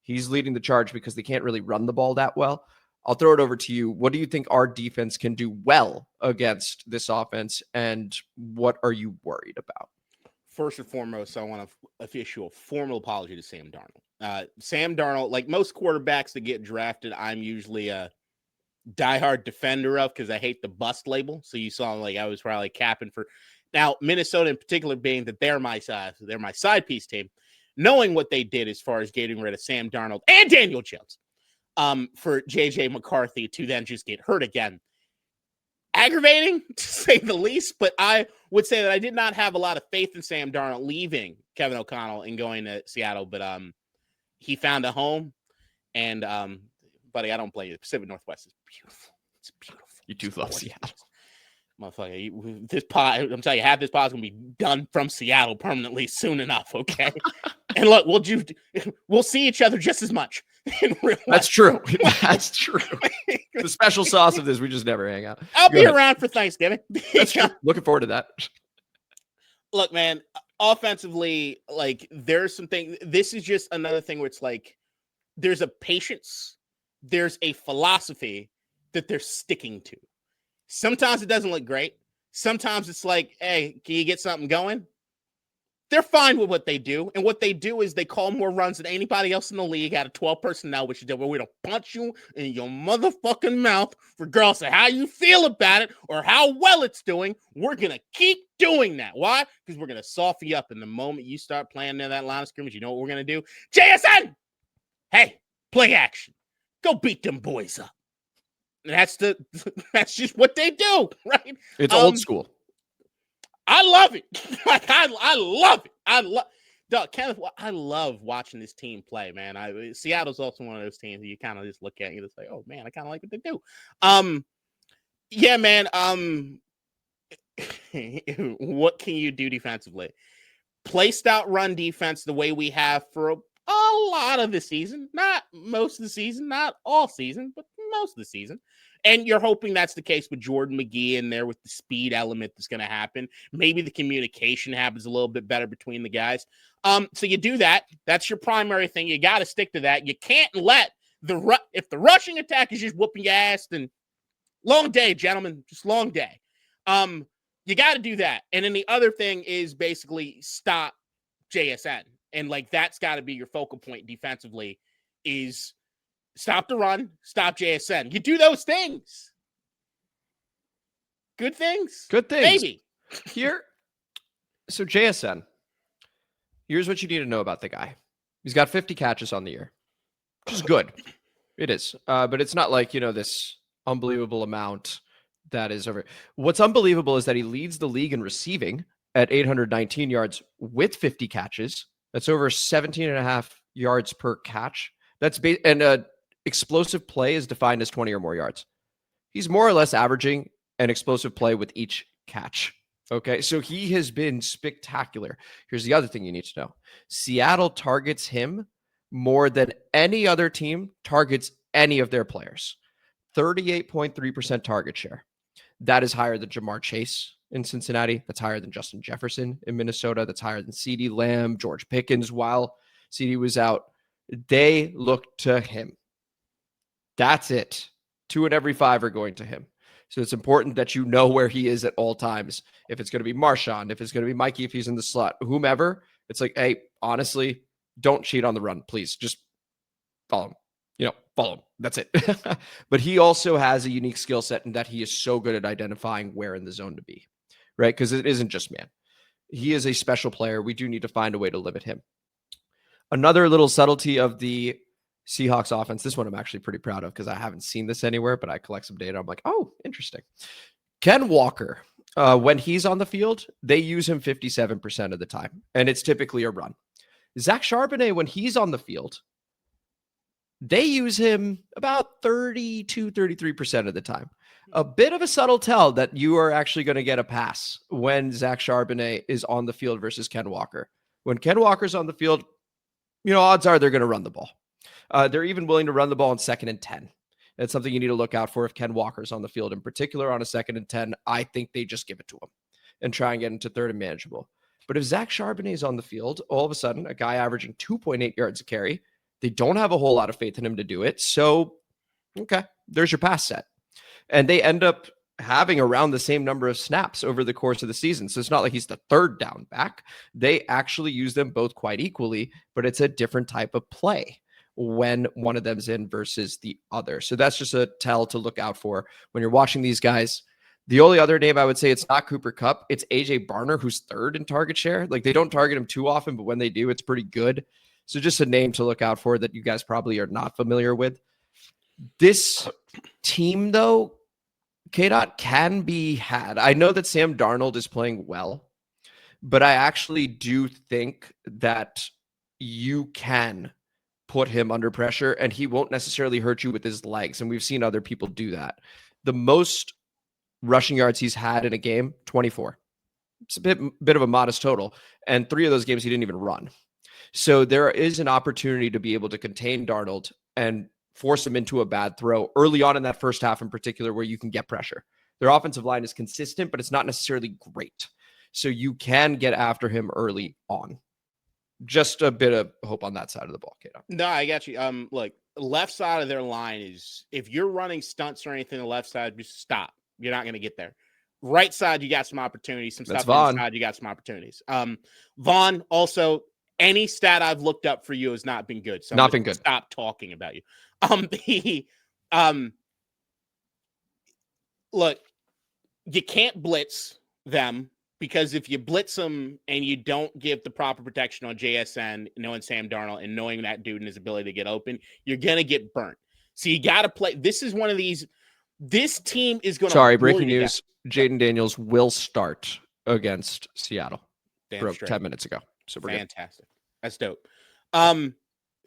He's leading the charge because they can't really run the ball that well. I'll throw it over to you. What do you think our defense can do well against this offense, and what are you worried about? First and foremost, I want to issue a formal apology to Sam Darnold. Sam Darnold, like most quarterbacks that get drafted, I'm usually a diehard defender of, because I hate the bust label. So you saw, like, I was probably capping for now Minnesota in particular, being that they're my side piece team, knowing what they did as far as getting rid of Sam Darnold and Daniel Jones for JJ McCarthy to then just get hurt again. Aggravating, to say the least, but I would say that I did not have a lot of faith in Sam Darnold leaving Kevin O'Connell and going to Seattle, but he found a home, and buddy, I don't blame you. The Pacific Northwest is beautiful. It's beautiful. You do love Seattle. Motherfucker, this pod, I'm telling you, half this pod's gonna be done from Seattle permanently soon enough, okay? And look, we'll see each other just as much in real life. That's true. That's true. The special sauce of this, we just never hang out. I'll be around for Thanksgiving. That's true. Looking forward to that. Look, man, offensively, like, there's some things. This is just another thing where it's like there's a patience, there's a philosophy that they're sticking to. Sometimes it doesn't look great. Sometimes it's like, hey, can you get something going? They're fine with what they do. And what they do is they call more runs than anybody else in the league out of 12 personnel, which is that we're going to punch you in your motherfucking mouth, regardless of how you feel about it or how well it's doing. We're going to keep doing that. Why? Because we're going to soften you up. And the moment you start playing near that line of scrimmage, you know what we're going to do? JSN! Hey, play action. Go beat them boys up. And that's just what they do, right? It's old school. I love it. Like, I love it. Kenneth, I love watching this team play, man. Seattle's also one of those teams that you kind of just look at and you just say, oh man, I kind of like what they do. Yeah, man. What can you do defensively? Play stout run defense the way we have for a lot of the season, not most of the season, not all season, but most of the season. And you're hoping that's the case with Jordan Magee in there with the speed element that's going to happen. Maybe the communication happens a little bit better between the guys. So you do that. That's your primary thing. You got to stick to that. You can't let if the rushing attack is just whooping your ass, then long day, gentlemen, just long day. You got to do that. And then the other thing is basically stop JSN. And like, that's got to be your focal point defensively, is stop the run, stop JSN. You do those things. Good things. Good things. Maybe. So JSN, here's what you need to know about the guy. He's got 50 catches on the year, which is good. It is. But it's not like, this unbelievable amount that is over. What's unbelievable is that he leads the league in receiving at 819 yards with 50 catches. That's over 17 and a half yards per catch. And explosive play is defined as 20 or more yards. He's more or less averaging an explosive play with each catch. Okay, so he has been spectacular. Here's the other thing you need to know. Seattle targets him more than any other team targets any of their players. 38.3% target share. That is higher than Jamar Chase in Cincinnati. That's higher than Justin Jefferson in Minnesota. That's higher than CeeDee Lamb, George Pickens while CeeDee was out. They look to him. That's it. 2 in every 5 are going to him. So it's important that you know where he is at all times. If it's going to be Marshawn, if it's going to be Mikey, if he's in the slot, whomever, it's like, hey, honestly, don't cheat on the run, please. Just follow him. Follow him. That's it. But he also has a unique skill set in that he is so good at identifying where in the zone to be, right? Because it isn't just man. He is a special player. We do need to find a way to limit him. Another little subtlety of the Seahawks offense. This one I'm actually pretty proud of because I haven't seen this anywhere, but I collect some data. I'm like, oh, interesting. Ken Walker, when he's on the field, they use him 57% of the time, and it's typically a run. Zach Charbonnet, when he's on the field, they use him about 33% of the time. A bit of a subtle tell that you are actually going to get a pass when Zach Charbonnet is on the field versus Ken Walker. When Ken Walker's on the field, odds are they're going to run the ball. They're even willing to run the ball on 2nd and 10. That's something you need to look out for if Ken Walker's on the field. In particular, on a 2nd and 10, I think they just give it to him and try and get into 3rd and manageable. But if Zach Charbonnet is on the field, all of a sudden, a guy averaging 2.8 yards a carry, they don't have a whole lot of faith in him to do it. So, okay, there's your pass set. And they end up having around the same number of snaps over the course of the season. So it's not like he's the 3rd down back. They actually use them both quite equally, but it's a different type of play when one of them's in versus the other. So that's just a tell to look out for when you're watching these guys. The only other name I would say, it's not Cooper Kupp, it's AJ Barner, who's 3rd in target share. Like, they don't target him too often, but when they do, it's pretty good. So just a name to look out for that you guys probably are not familiar with. This team, though, KDot can be had. I know that Sam Darnold is playing well, but I actually do think that you can put him under pressure and he won't necessarily hurt you with his legs. And we've seen other people do that. The most rushing yards he's had in a game, 24. It's a bit of a modest total. And 3 of those games he didn't even run. So there is an opportunity to be able to contain Darnold and force him into a bad throw early on in that first half in particular, where you can get pressure. Their offensive line is consistent, but it's not necessarily great. So you can get after him early on. Just a bit of hope on that side of the ball, Kato. No, I got you. Look, left side of their line is, if you're running stunts or anything, the left side, just stop. You're not going to get there. Right side, you got some opportunities. Some That's stuff Vaughn. inside, you got some opportunities. Vaughn, also, any stat I've looked up for you has not been good. So not been good. Stop talking about you. Look, you can't blitz them, because if you blitz them and you don't give the proper protection on JSN, knowing Sam Darnold and knowing that dude and his ability to get open, you're going to get burnt. So you got to play. This is one of these. This team is going to. Sorry, breaking news. Jayden Daniels will start against Seattle. Broke 10 minutes ago. So we're fantastic. Good. That's dope.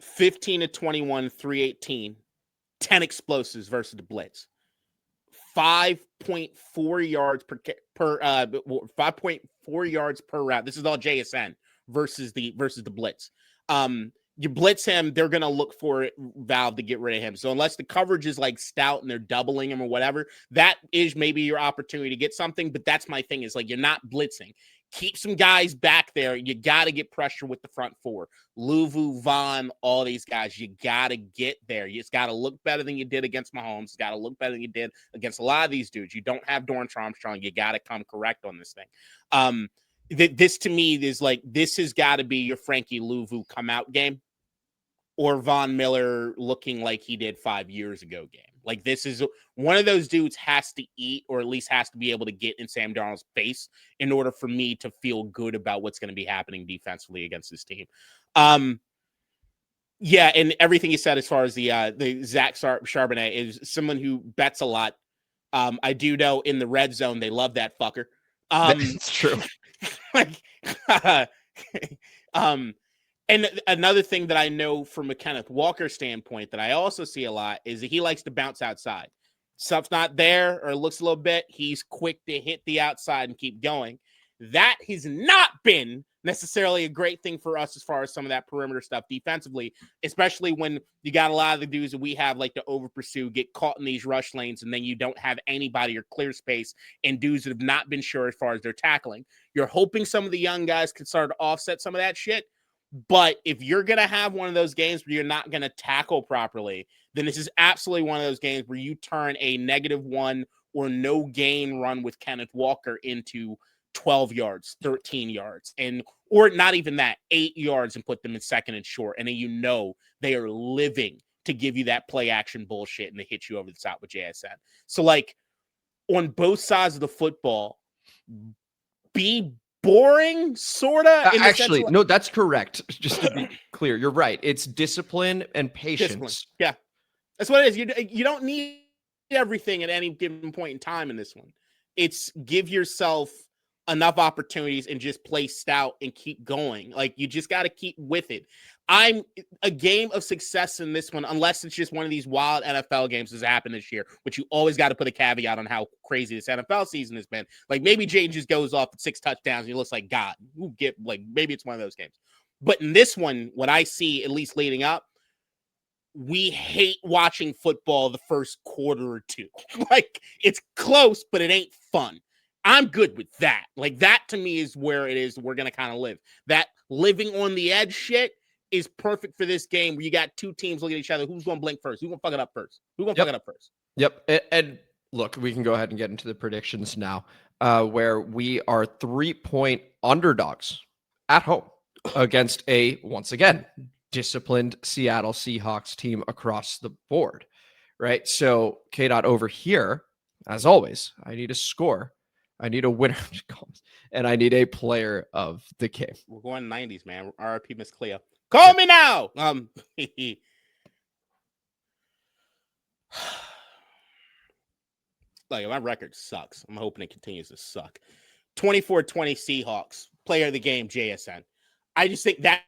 15 to 21, 318, 10 explosives versus the blitz. 5.4 yards per 5.4 yards per route. This is all JSN versus the blitz. You blitz him, they're going to look for Valve to get rid of him. So unless the coverage is like stout and they're doubling him or whatever, that is maybe your opportunity to get something. But that's my thing, is like, you're not blitzing. Keep some guys back there. You got to get pressure with the front 4. Luvu, Vaughn, all these guys. You got to get there. You just got to look better than you did against Mahomes. You got to look better than you did against a lot of these dudes. You don't have Dorrance Armstrong. You got to come correct on this thing. This to me is like, this has got to be your Frankie Luvu come out game, or Von Miller looking like he did 5 years ago game. Like, this is one of those dudes has to eat, or at least has to be able to get in Sam Darnold's face in order for me to feel good about what's going to be happening defensively against this team. Yeah, and everything you said as far as the Zach Charbonnet is someone who bets a lot. I do know in the red zone they love that fucker. It's true. And another thing that I know from a Kenneth Walker standpoint that I also see a lot is that he likes to bounce outside. Stuff's not there or it looks a little bit, he's quick to hit the outside and keep going. That has not been necessarily a great thing for us as far as some of that perimeter stuff defensively, especially when you got a lot of the dudes that we have like to over pursue, get caught in these rush lanes, and then you don't have anybody or clear space, and dudes that have not been sure as far as their tackling. You're hoping some of the young guys can start to offset some of that shit. But if you're going to have one of those games where you're not going to tackle properly, then this is absolutely one of those games where you turn a -1 or no gain run with Kenneth Walker into 12 yards, 13 yards, or not even that, 8 yards, and put them in second and short. And then they are living to give you that play action bullshit and they hit you over the top with JSN. So like on both sides of the football, be boring, sorta. Actually, no, that's correct. Just to be clear, you're right. It's discipline and patience. Discipline. Yeah, that's what it is. You don't need everything at any given point in time in this one. It's give yourself enough opportunities and just play stout and keep going. Like, you just got to keep with it. I'm a game of success in this one, unless it's just one of these wild NFL games that's happened this year, which you always got to put a caveat on how crazy this NFL season has been. Like, maybe Jayden just goes off with 6 touchdowns and he looks like God. Maybe it's one of those games. But in this one, what I see, at least leading up, we hate watching football the first quarter or two. Like, it's close, but it ain't fun. I'm good with that. Like, that to me is where it is we're going to kind of live. That living on the edge shit is perfect for this game where you got two teams looking at each other. Who's going to blink first? Who's going to fuck it up first? Who's going to fuck it up first? Yep. And look, we can go ahead and get into the predictions now, where we are 3-point underdogs at home against a, once again, disciplined Seattle Seahawks team across the board, right? So KDot over here, as always, I need a score. I need a winner, and I need a player of the game. We're going 90s, man. RIP Miss Cleo. Call me now. Like, my record sucks. I'm hoping it continues to suck. 24-20 Seahawks. Player of the game, JSN. I just think that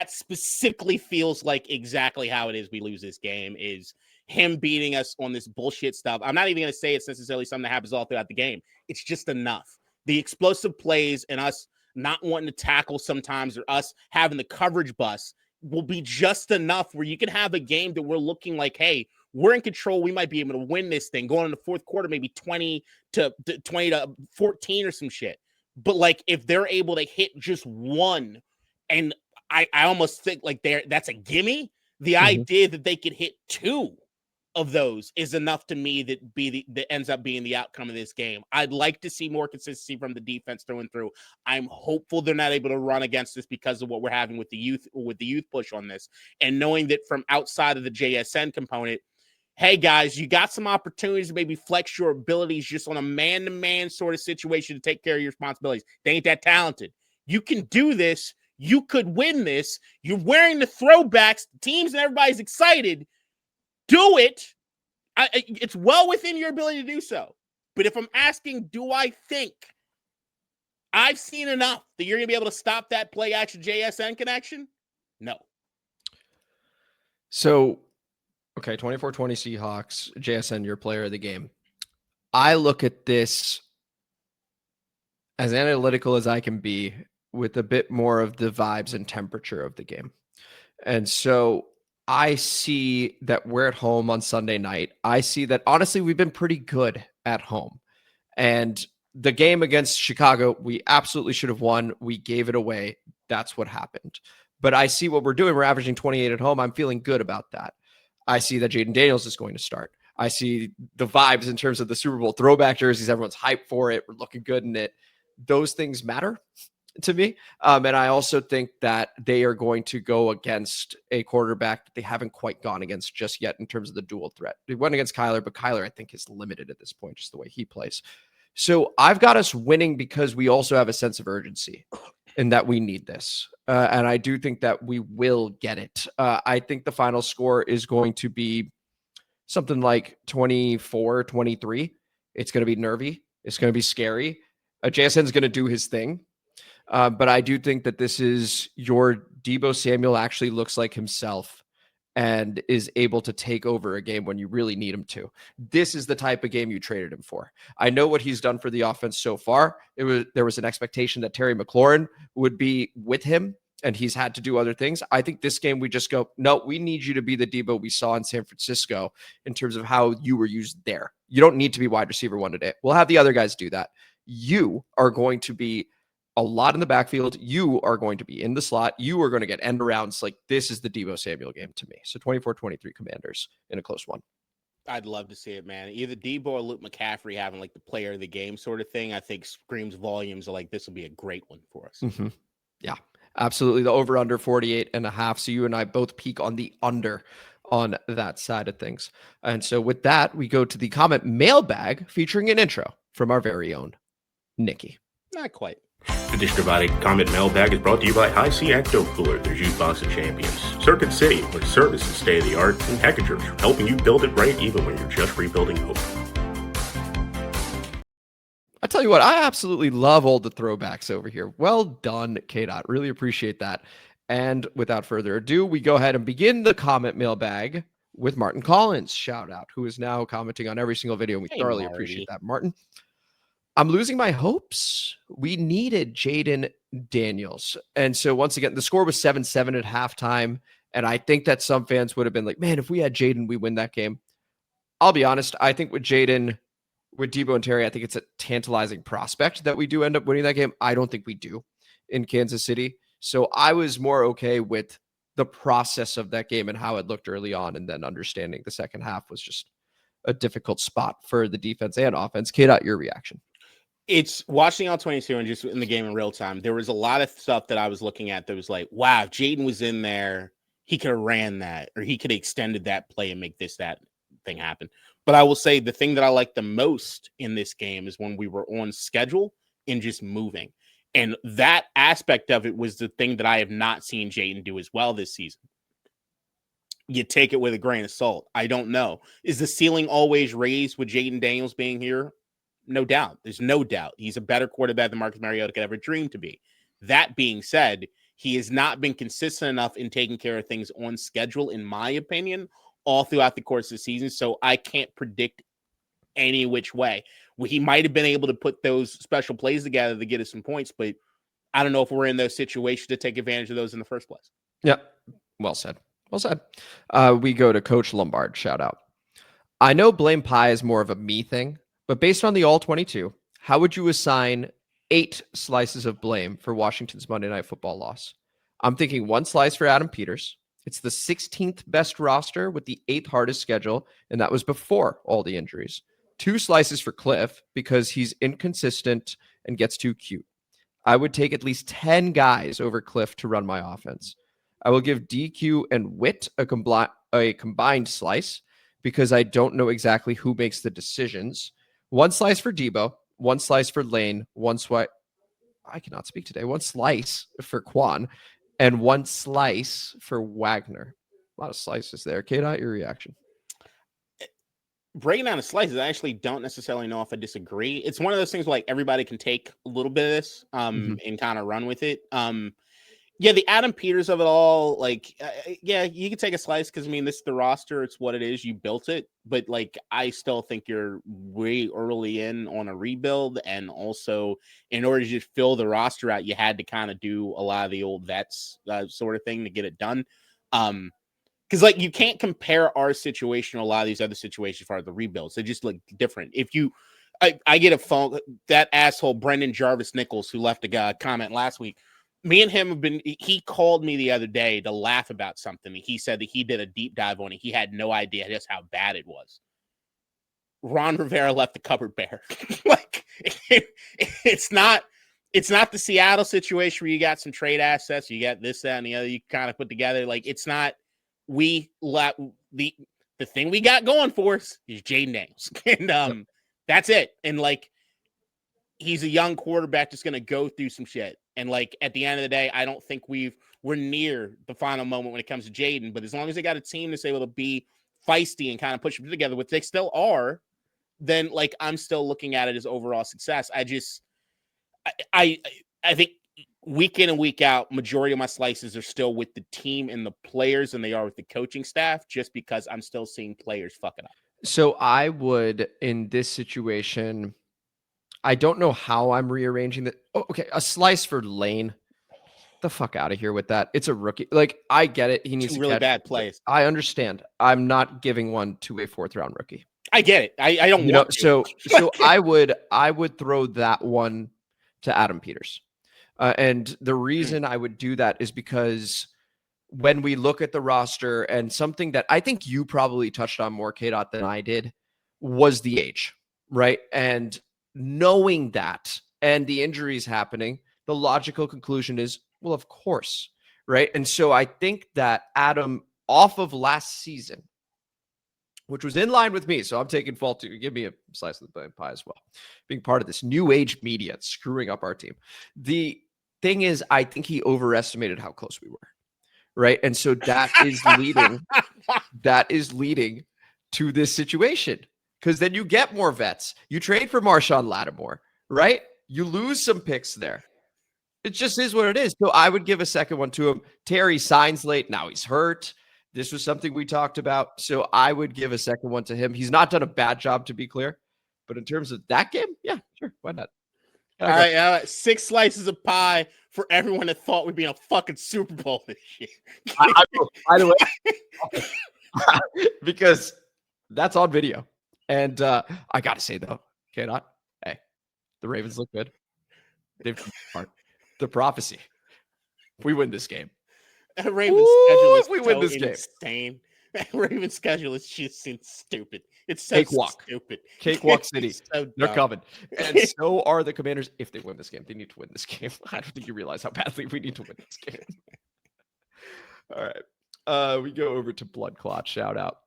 specifically feels like exactly how it is we lose this game, is him beating us on this bullshit stuff. I'm not even going to say it's necessarily something that happens all throughout the game. It's just enough. The explosive plays and us not wanting to tackle sometimes, or us having the coverage bust, will be just enough where you can have a game that we're looking like, hey, we're in control. We might be able to win this thing going in the fourth quarter, maybe 20 to 14 or some shit. But like, if they're able to hit just one, and I almost think like that's a gimme. The idea that they could hit 2 of those is enough to me that ends up being the outcome of this game. I'd like to see more consistency from the defense through and through. I'm hopeful they're not able to run against this because of what we're having with the youth push on this, and knowing that from outside of the JSN component, hey guys, you got some opportunities to maybe flex your abilities just on a man-to-man sort of situation to take care of your responsibilities. They ain't that talented. You can do this. You could win this. You're wearing the throwbacks. The teams and everybody's excited. Do it. It's well within your ability to do so. But if I'm asking, do I think I've seen enough that you're going to be able to stop that play action JSN connection? No. So, okay, 24-20 Seahawks, JSN, your player of the game. I look at this as analytical as I can be, with a bit more of the vibes and temperature of the game. And so I see that we're at home on Sunday night. I see that, honestly, we've been pretty good at home. And the game against Chicago, we absolutely should have won. We gave it away. That's what happened. But I see what we're doing. We're averaging 28 at home. I'm feeling good about that. I see that Jayden Daniels is going to start. I see the vibes in terms of the Super Bowl throwback jerseys. Everyone's hyped for it. We're looking good in it. Those things matter to me. And I also think that they are going to go against a quarterback that they haven't quite gone against just yet in terms of the dual threat. They went against Kyler, but Kyler, I think, is limited at this point, just the way he plays. So I've got us winning because we also have a sense of urgency and that we need this. And I do think that we will get it. I think the final score is going to be something like 24-23. It's going to be nervy. It's going to be scary. JSN's going to do his thing. But I do think that this is your Deebo Samuel actually looks like himself and is able to take over a game when you really need him to. This is the type of game you traded him for. I know what he's done for the offense so far. There was an expectation that Terry McLaurin would be with him, and he's had to do other things. I think this game we just go, no, we need you to be the Deebo we saw in San Francisco in terms of how you were used there. You don't need to be wide receiver 1 today. We'll have the other guys do that. You are going to be a lot in the backfield. You are going to be in the slot. You are going to get end arounds. Like, this is the Deebo Samuel game to me. So 24-23 Commanders in a close one. I'd love to see it, man. Either Deebo or Luke McCaffrey having like the player of the game sort of thing, I think screams volumes of like, this will be a great one for us. Mm-hmm. Yeah, absolutely. The over under 48.5. So you and I both peak on the under on that side of things. And so with that, we go to the comment mailbag featuring an intro from our very own Nikki. Not quite. The Distributed Comment Mailbag is brought to you by High Sea Acto Cooler, their juice box of champions. Circuit City, where service is state-of-the-art, and Packagers, helping you build it right even when you're just rebuilding hope. I tell you what, I absolutely love all the throwbacks over here. Well done, KDot. Really appreciate that. And without further ado, we go ahead and begin the comment mailbag with Martin Collins, shout out, who is now commenting on every single video. And we thoroughly appreciate that, Martin. I'm losing my hopes. We needed Jayden Daniels. And so once again, the score was 7-7 at halftime. And I think that some fans would have been like, man, if we had Jayden, we win that game. I'll be honest. I think with Jayden, with Deebo and Terry, I think it's a tantalizing prospect that we do end up winning that game. I don't think we do in Kansas City. So I was more okay with the process of that game and how it looked early on. And then understanding the second half was just a difficult spot for the defense and offense. KDot, your reaction? It's watching all 22 and just in the game in real time. There was a lot of stuff that I was looking at that was like, wow, if Jayden was in there, he could have ran that, or he could have extended that play and make that thing happen. But I will say the thing that I like the most in this game is when we were on schedule and just moving. And that aspect of it was the thing that I have not seen Jayden do as well this season. You take it with a grain of salt. I don't know. Is the ceiling always raised with Jayden Daniels being here? No doubt. There's no doubt. He's a better quarterback than Marcus Mariota could ever dream to be. That being said, he has not been consistent enough in taking care of things on schedule, in my opinion, all throughout the course of the season. So I can't predict any which way. He might have been able to put those special plays together to get us some points, but I don't know if we're in those situations to take advantage of those in the first place. Yeah. Well said. Well said. We go to Coach Lombard. Shout out. I know blame pie is more of a me thing, but based on the all 22, how would you assign 8 slices of blame for Washington's Monday Night Football loss? I'm thinking 1 slice for Adam Peters. It's the 16th best roster with the 8th hardest schedule, and that was before all the injuries. 2 slices for Cliff because he's inconsistent and gets too cute. I would take at least 10 guys over Cliff to run my offense. I will give DQ and Witt a combined slice because I don't know exactly who makes the decisions. 1 slice for Deebo, 1 slice for Lane, 1 slice. I cannot speak today. 1 slice for Quan, and 1 slice for Wagner. A lot of slices there. KDot, your reaction? Breaking down the slices, I actually don't necessarily know if I disagree. It's one of those things where, like, everybody can take a little bit of this and kind of run with it. Yeah, the Adam Peters of it all, like, yeah, you can take a slice because, I mean, this is the roster. It's what it is. You built it. But, like, I still think you're way early in on a rebuild. And also, in order to just fill the roster out, you had to kind of do a lot of the old vets sort of thing to get it done. Because, like, you can't compare our situation to a lot of these other situations for the rebuilds. They just look different. If you, I get a phone, that asshole Brendan Jarvis Nichols, who left a comment last week, me and him have been, he called me the other day to laugh about something. He said that he did a deep dive on it. He had no idea just how bad it was. Ron Rivera left the cupboard bare. Like, it's not the Seattle situation where you got some trade assets, you got this, that, and the other, you kind of put together. Like, it's not, the thing we got going for us is Jayden Daniels. And that's it. And, like, he's a young quarterback just going to go through some shit. And, like, at the end of the day, I don't think we're near the final moment when it comes to Jayden. But as long as they got a team that's able to be feisty and kind of push them together, which they still are, then, like, I'm still looking at it as overall success. I think week in and week out, majority of my slices are still with the team and the players than they are with the coaching staff, just because I'm still seeing players fuck it up. So I would, in this situation, I don't know how I'm rearranging that. Oh, okay. A slice for Lane. The fuck out of here with that. It's a rookie. Like, I get it. He needs 2 to really catch. bad plays. I understand. I'm not giving one to a 4th round rookie. I get it. I don't want to. So I would throw that one to Adam Peters. And the reason I would do that is because when we look at the roster, and something that I think you probably touched on more, KDot, than I did, was the age, right? And knowing that and the injuries happening, the logical conclusion is, well, of course, right? And so I think that Adam, off of last season, which was in line with me, so I'm taking fault to give me a slice of the pie as well, being part of this new age media screwing up our team. The thing is, I think he overestimated how close we were, right? And so that is leading to this situation, because then you get more vets. You trade for Marshawn Lattimore, right? You lose some picks there. It just is what it is. So I would give a second one to him. Terry signs late. Now he's hurt. This was something we talked about. So I would give a second one to him. He's not done a bad job, to be clear. But in terms of that game, yeah, sure. Why not? All right, 6 slices of pie for everyone that thought we'd be in a fucking Super Bowl this year. By the way, because that's on video. And I got to say, though, KDot, hey, the Ravens look good. They've the prophecy. We win this game. Ravens schedule is we win this insane. Ravens schedule is just stupid. It's so stupid. Cakewalk City. So they're coming. And so are the Commanders. If they win this game, they need to win this game. I don't think you realize how badly we need to win this game. All right. We go over to Blood Clot. Shout out.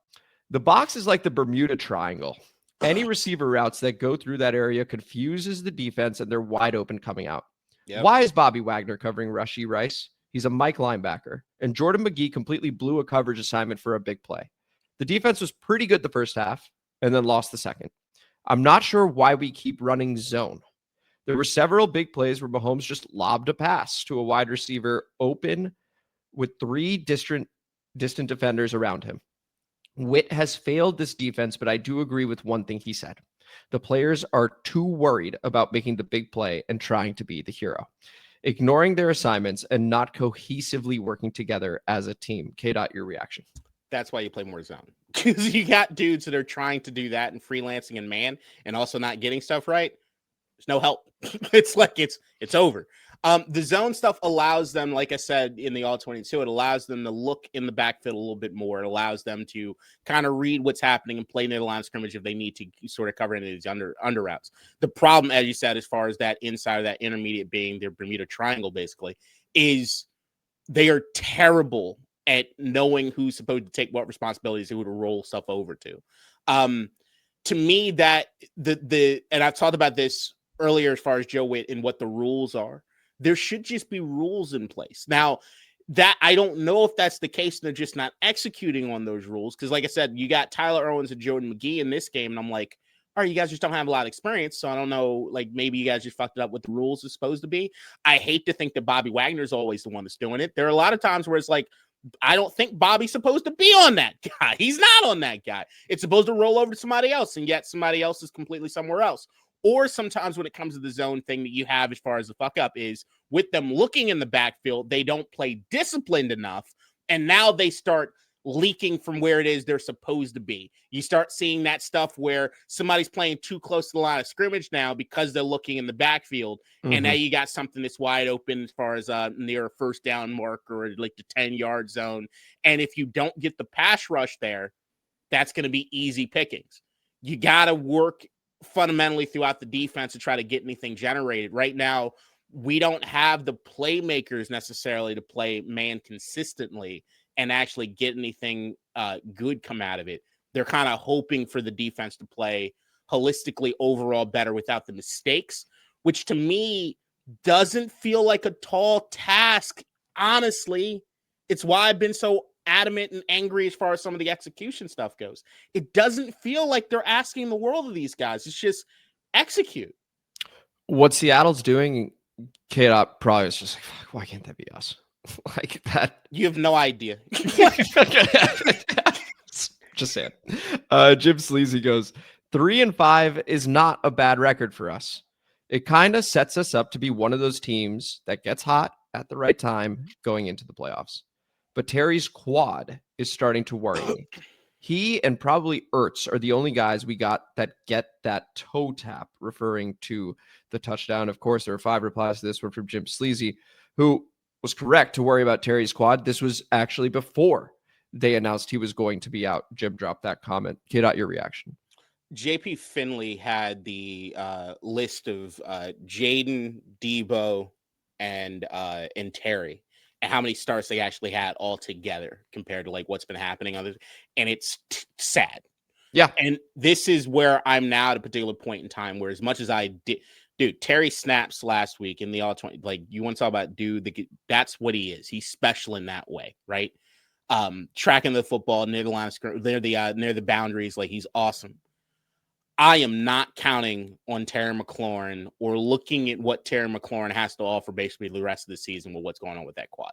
The box is like the Bermuda Triangle. Any receiver routes that go through that area confuses the defense, and they're wide open coming out. Yep. Why is Bobby Wagner covering Rashee Rice? He's a Mike linebacker. And Jordan Magee completely blew a coverage assignment for a big play. The defense was pretty good the first half and then lost the second. I'm not sure why we keep running zone. There were several big plays where Mahomes just lobbed a pass to a wide receiver open with 3 distant defenders around him. Witt has failed this defense, but I do agree with one thing he said. The players are too worried about making the big play and trying to be the hero, ignoring their assignments and not cohesively working together as a team. KDot, your reaction? That's why you play more zone, because you got dudes that are trying to do that and freelancing and man and also not getting stuff right. There's no help. It's like it's over. The zone stuff allows them, like I said in the all 22, it allows them to look in the backfield a little bit more. It allows them to kind of read what's happening and play near the line of scrimmage if they need to sort of cover any of these under routes. The problem, as you said, as far as that inside of that intermediate being their Bermuda Triangle, basically, is they are terrible at knowing who's supposed to take what responsibilities and who to roll stuff over to. To me, that and I've talked about this earlier as far as Joe Witt and what the rules are. There should just be rules in place. Now, that I don't know if that's the case, and they're just not executing on those rules. Because, like I said, you got Tyler Owens and Jordan Magee in this game, and I'm like, all right, you guys just don't have a lot of experience, so I don't know, like, maybe you guys just fucked it up what the rules are supposed to be. I hate to think that Bobby Wagner's always the one that's doing it. There are a lot of times where it's like, I don't think Bobby's supposed to be on that guy. He's not on that guy. It's supposed to roll over to somebody else, and yet somebody else is completely somewhere else. Or sometimes when it comes to the zone thing that you have as far as the fuck up is with them looking in the backfield, they don't play disciplined enough. And now they start leaking from where it is they're supposed to be. You start seeing that stuff where somebody's playing too close to the line of scrimmage now because they're looking in the backfield. Mm-hmm. And now you got something that's wide open as far as near a first down marker or like the 10-yard zone. And if you don't get the pass rush there, that's going to be easy pickings. You got to work fundamentally throughout the defense to try to get anything generated. Right now, we don't have the playmakers necessarily to play man consistently and actually get anything good come out of it. They're kind of hoping for the defense to play holistically overall better without the mistakes, which to me doesn't feel like a tall task. Honestly, it's why I've been so adamant and angry as far as some of the execution stuff goes. It doesn't feel like they're asking the world of these guys. It's just execute. What Seattle's doing, KDot probably is just like, why can't that be us? Like that. You have no idea. Just saying. Jim Sleazy goes, 3-5 is not a bad record for us. It kind of sets us up to be one of those teams that gets hot at the right time going into the playoffs. But Terry's quad is starting to worry me. He and probably Ertz are the only guys we got that get that toe tap, referring to the touchdown. Of course, there are 5 replies to this one from Jim Sleazy, who was correct to worry about Terry's quad. This was actually before they announced he was going to be out. Jim dropped that comment. KDot, your reaction. JP Finley had the list of Jayden, Deebo, and Terry, and how many starts they actually had all together compared to like what's been happening on this, and it's sad. Yeah. And this is where I'm now at a particular point in time where, as much as I did, dude, Terry snaps last week in the all 20, like you want to talk about, dude, that's what he is. He's special in that way, right? Tracking the football near the line of scrimmage, near the boundaries, like he's awesome. I am not counting on Terry McLaurin or looking at what Terry McLaurin has to offer basically the rest of the season with what's going on with that quad.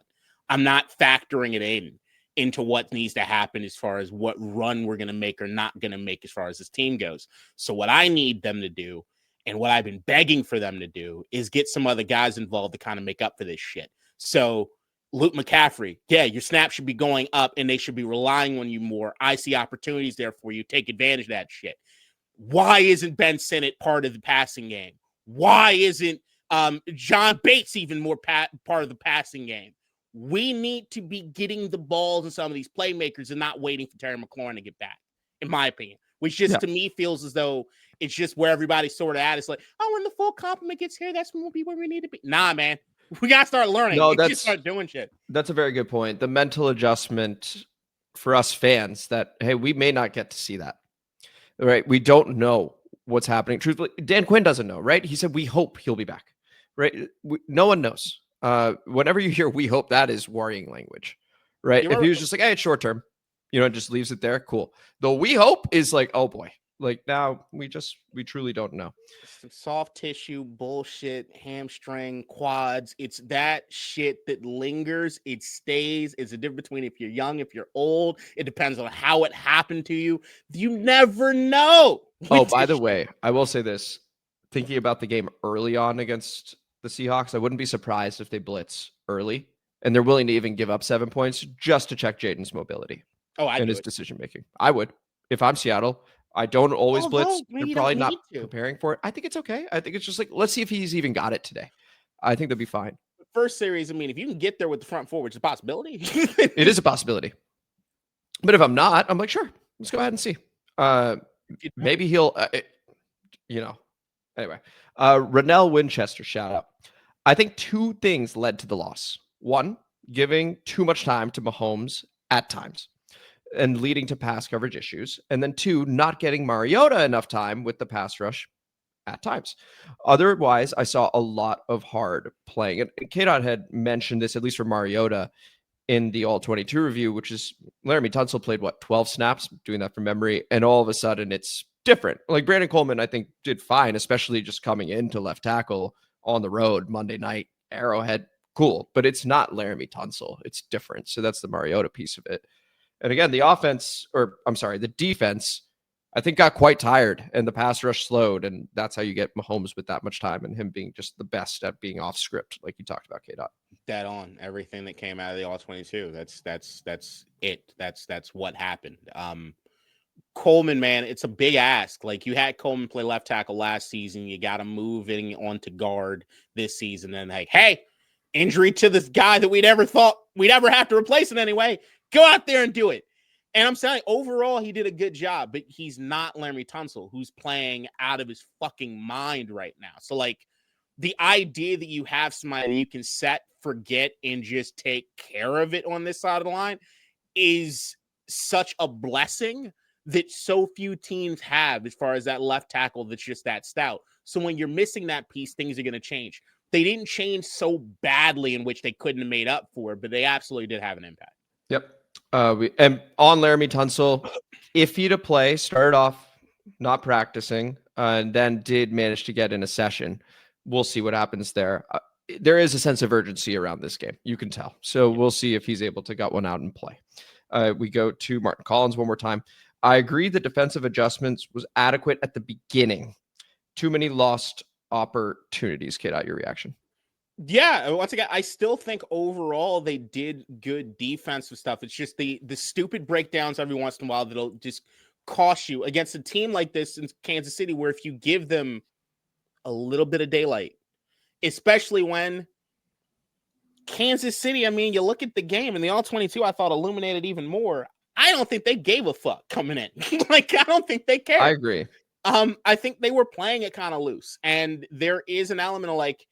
I'm not factoring it into what needs to happen as far as what run we're going to make or not going to make as far as this team goes. So what I need them to do, and what I've been begging for them to do, is get some other guys involved to kind of make up for this shit. So Luke McCaffrey, yeah, your snap should be going up and they should be relying on you more. I see opportunities there for you. Take advantage of that shit. Why isn't Ben Sinnott part of the passing game? Why isn't John Bates even more part of the passing game? We need to be getting the balls in some of these playmakers and not waiting for Terry McLaurin to get back, in my opinion. Which just to me feels as though it's just where everybody's sort of at. It's like, oh, when the full complement gets here, that's when we'll be where we need to be. Nah, man. We got to start learning. No, we just start doing shit. That's a very good point. The mental adjustment for us fans that, hey, we may not get to see that. Right. We don't know what's happening. Truthfully, Dan Quinn doesn't know, right? He said, we hope he'll be back, right? No one knows. Whenever you hear we hope, that is worrying language, right? If he was just like, hey, it's short term, just leaves it there. Cool. The we hope is like, oh boy, like now we truly don't know. Some soft tissue bullshit, hamstring, quads. It's that shit that lingers. It stays. It's a difference between if you're young, if you're old. It depends on how it happened to you. You never know. Oh, by the way, I will say this. Thinking about the game early on against the Seahawks, I wouldn't be surprised if they blitz early and they're willing to even give up 7 points just to check Jayden's mobility and his decision making. I would. If I'm Seattle, I don't always blitz. You're probably not preparing for it. I think it's okay. I think it's just like, let's see if he's even got it today. I think they'll be fine. First series, I mean, if you can get there with the front four, which is a possibility. It is a possibility. But if I'm not, I'm like, sure, let's go ahead and see. Maybe he'll, anyway. Rennell Winchester, shout out. I think 2 things led to the loss. 1, giving too much time to Mahomes at times and leading to pass coverage issues. And then 2, not getting Mariota enough time with the pass rush at times. Otherwise, I saw a lot of hard playing. And KDot had mentioned this, at least for Mariota, in the All-22 review, which is Laremy Tunsil played, 12 snaps? Doing that from memory. And all of a sudden, it's different. Like Brandon Coleman, I think, did fine, especially just coming into left tackle on the road Monday night, Arrowhead. Cool. But it's not Laremy Tunsil. It's different. So that's the Mariota piece of it. And again, the defense, I think got quite tired and the pass rush slowed. And that's how you get Mahomes with that much time and him being just the best at being off script, like you talked about, KDot. Dead on. Everything that came out of the All-22. That's it. That's what happened. Coleman, man, it's a big ask. Like, you had Coleman play left tackle last season. You got to move in onto guard this season. And like, hey, injury to this guy that we never thought we'd ever have to replace in any way. Go out there and do it. And I'm saying overall, he did a good job, but he's not Laremy Tunsil, who's playing out of his fucking mind right now. So, like, the idea that you have somebody you can set, forget, and just take care of it on this side of the line is such a blessing that so few teams have as far as that left tackle that's just that stout. So when you're missing that piece, things are going to change. They didn't change so badly in which they couldn't have made up for, but they absolutely did have an impact. Yep. And on Laremy Tunsil, iffy to play, started off not practicing, and then did manage to get in a session. We'll see what happens there. There is a sense of urgency around this game. You can tell. So we'll see if he's able to gut one out and play. We go to Martin Collins one more time. I agree the defensive adjustments was adequate at the beginning. Too many lost opportunities. KDot, your reaction? Yeah, once again, I still think overall they did good defensive stuff. It's just the stupid breakdowns every once in a while that'll just cost you against a team like this in Kansas City, where if you give them a little bit of daylight, especially when Kansas City, I mean, you look at the game and the all-22, I thought illuminated even more. I don't think they gave a fuck coming in. Like, I don't think they cared. I agree. I think they were playing it kind of loose, and there is an element of like,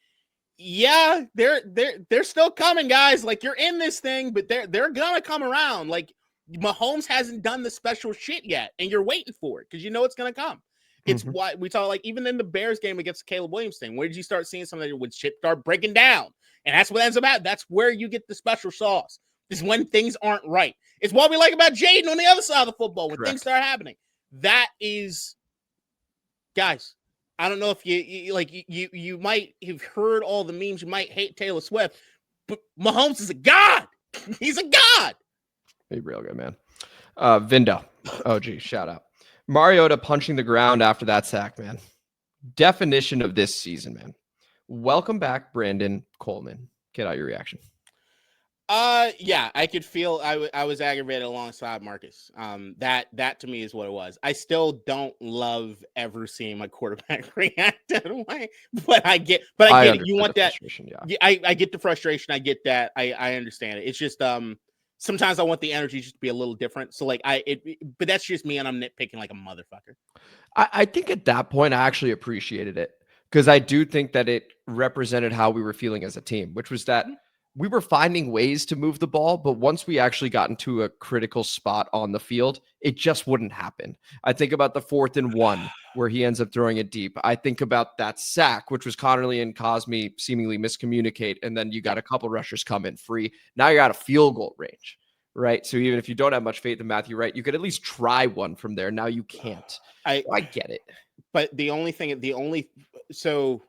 yeah, they're still coming, guys. Like, you're in this thing, but they're gonna come around. Like, Mahomes hasn't done the special shit yet, and you're waiting for it because you know it's gonna come. It's why we talk, like, even in the Bears game against the Caleb Williams thing, where did you start seeing something when shit start breaking down? And that's what ends up at. That's where you get the special sauce. Is when things aren't right. It's what we like about Jayden on the other side of the football when things start happening. That is, guys. I don't know if you might have heard all the memes. You might hate Taylor Swift, but Mahomes is a god. He's a god. Be real good, man. Vindo. Oh, geez, shout out. Mariota punching the ground after that sack, man. Definition of this season, man. Welcome back, Brandon Coleman. Get out your reaction. Yeah, I could feel I was aggravated alongside Marcus. That to me is what it was. I still don't love ever seeing my quarterback react that way, but I get it. You want that? Yeah. I get the frustration. I get that. I understand it. It's just sometimes I want the energy just to be a little different. So like but that's just me, and I'm nitpicking like a motherfucker. I think at that point I actually appreciated it because I do think that it represented how we were feeling as a team, which was that we were finding ways to move the ball, but once we actually got into a critical spot on the field, it just wouldn't happen. I think about the 4th and 1 where he ends up throwing it deep. I think about that sack, which was Connerly and Cosme seemingly miscommunicate, and then you got a couple rushers come in free. Now you're out of field goal range, right? So even if you don't have much faith in Matthew Wright, you could at least try one from there. Now you can't. I get it. But so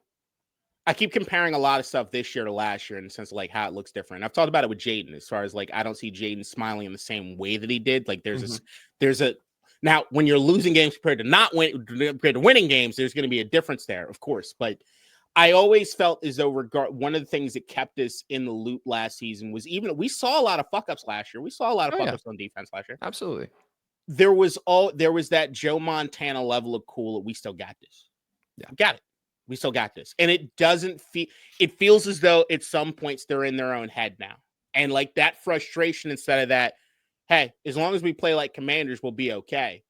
I keep comparing a lot of stuff this year to last year in the sense of like how it looks different. I've talked about it with Jayden as far as like I don't see Jayden smiling in the same way that he did. Like there's a now when you're losing games compared to winning games, there's going to be a difference there, of course. But I always felt as though one of the things that kept us in the loop last season was we saw a lot of fuck ups last year. We saw a lot of fuck ups on defense last year. Absolutely. There was that Joe Montana level of cool that we still got this. Yeah, got it. We still got this. And it feels as though at some points they're in their own head now. And like that frustration instead of that, hey, as long as we play like Commanders, we'll be okay.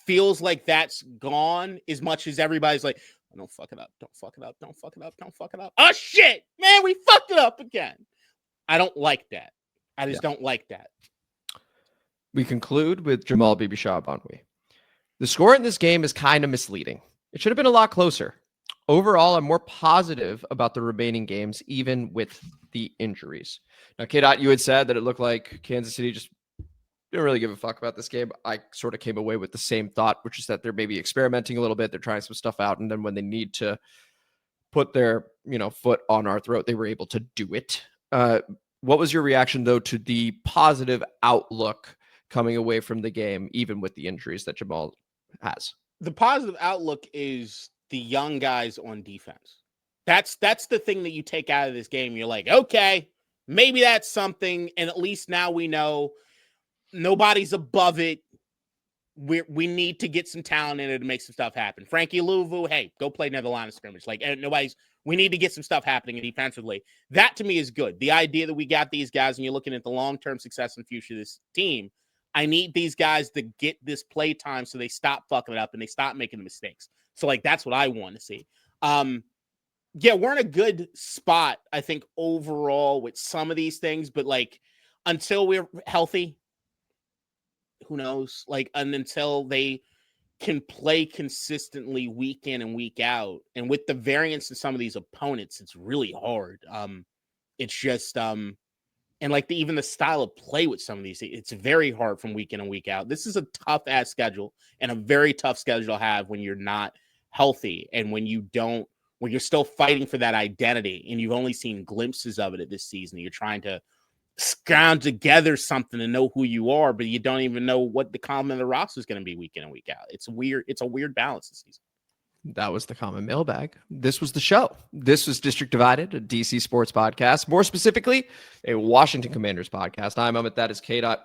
Feels like that's gone as much as everybody's like, oh, don't fuck it up. Don't fuck it up. Don't fuck it up. Don't fuck it up. Oh, shit, man, we fucked it up again. I don't like that. I just don't like that. We conclude with Jamal Bibichab-Onwe. The score in this game is kind of misleading. It should have been a lot closer. Overall, I'm more positive about the remaining games, even with the injuries. Now, KDot, you had said that it looked like Kansas City just didn't really give a fuck about this game. I sort of came away with the same thought, which is that they're maybe experimenting a little bit. They're trying some stuff out. And then when they need to put their, foot on our throat, they were able to do it. What was your reaction, though, to the positive outlook coming away from the game, even with the injuries that Jamal has? The positive outlook is the young guys on defense. That's the thing that you take out of this game. You're like, okay, maybe that's something. And at least now we know nobody's above it. We need to get some talent in it to make some stuff happen. Frankie Louvu, hey, go play near the line of scrimmage. Like, we need to get some stuff happening defensively. That to me is good. The idea that we got these guys and you're looking at the long-term success and future of this team, I need these guys to get this play time so they stop fucking it up and they stop making the mistakes. So, like, that's what I want to see. Yeah, we're in a good spot, I think, overall with some of these things. But, like, until we're healthy, who knows? Like, and until they can play consistently week in and week out. And with the variance in some of these opponents, it's really hard. It's just and like even the style of play with some of these, it's very hard from week in and week out. This is a tough ass schedule and a very tough schedule to have when you're not healthy and when you're still fighting for that identity and you've only seen glimpses of it this season. You're trying to scrounge together something to know who you are, but you don't even know what the complement of the roster is going to be week in and week out. It's weird. It's a weird balance this season. That was the common mailbag. This was the show. This was District Divided, a DC sports podcast. More specifically, a Washington Commanders podcast. I'm Amit. That is KDot.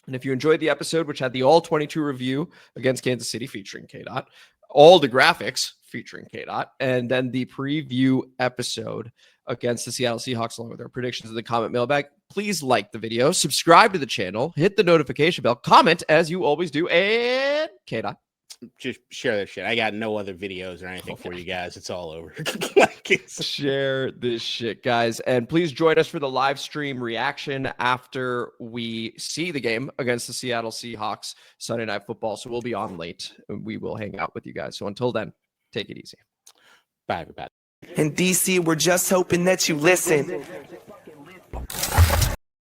And if you enjoyed the episode, which had the all-22 review against Kansas City featuring KDot, all the graphics featuring KDot, and then the preview episode against the Seattle Seahawks along with our predictions of the comment mailbag, please like the video, subscribe to the channel, hit the notification bell, comment as you always do, and KDot. Just share that shit. I got no other videos or anything for you guys. It's all over. Share this shit, guys. And please join us for the live stream reaction after we see the game against the Seattle Seahawks Sunday Night Football. So we'll be on late and we will hang out with you guys. So until then, take it easy. Bye, everybody. In DC, we're just hoping that you listen.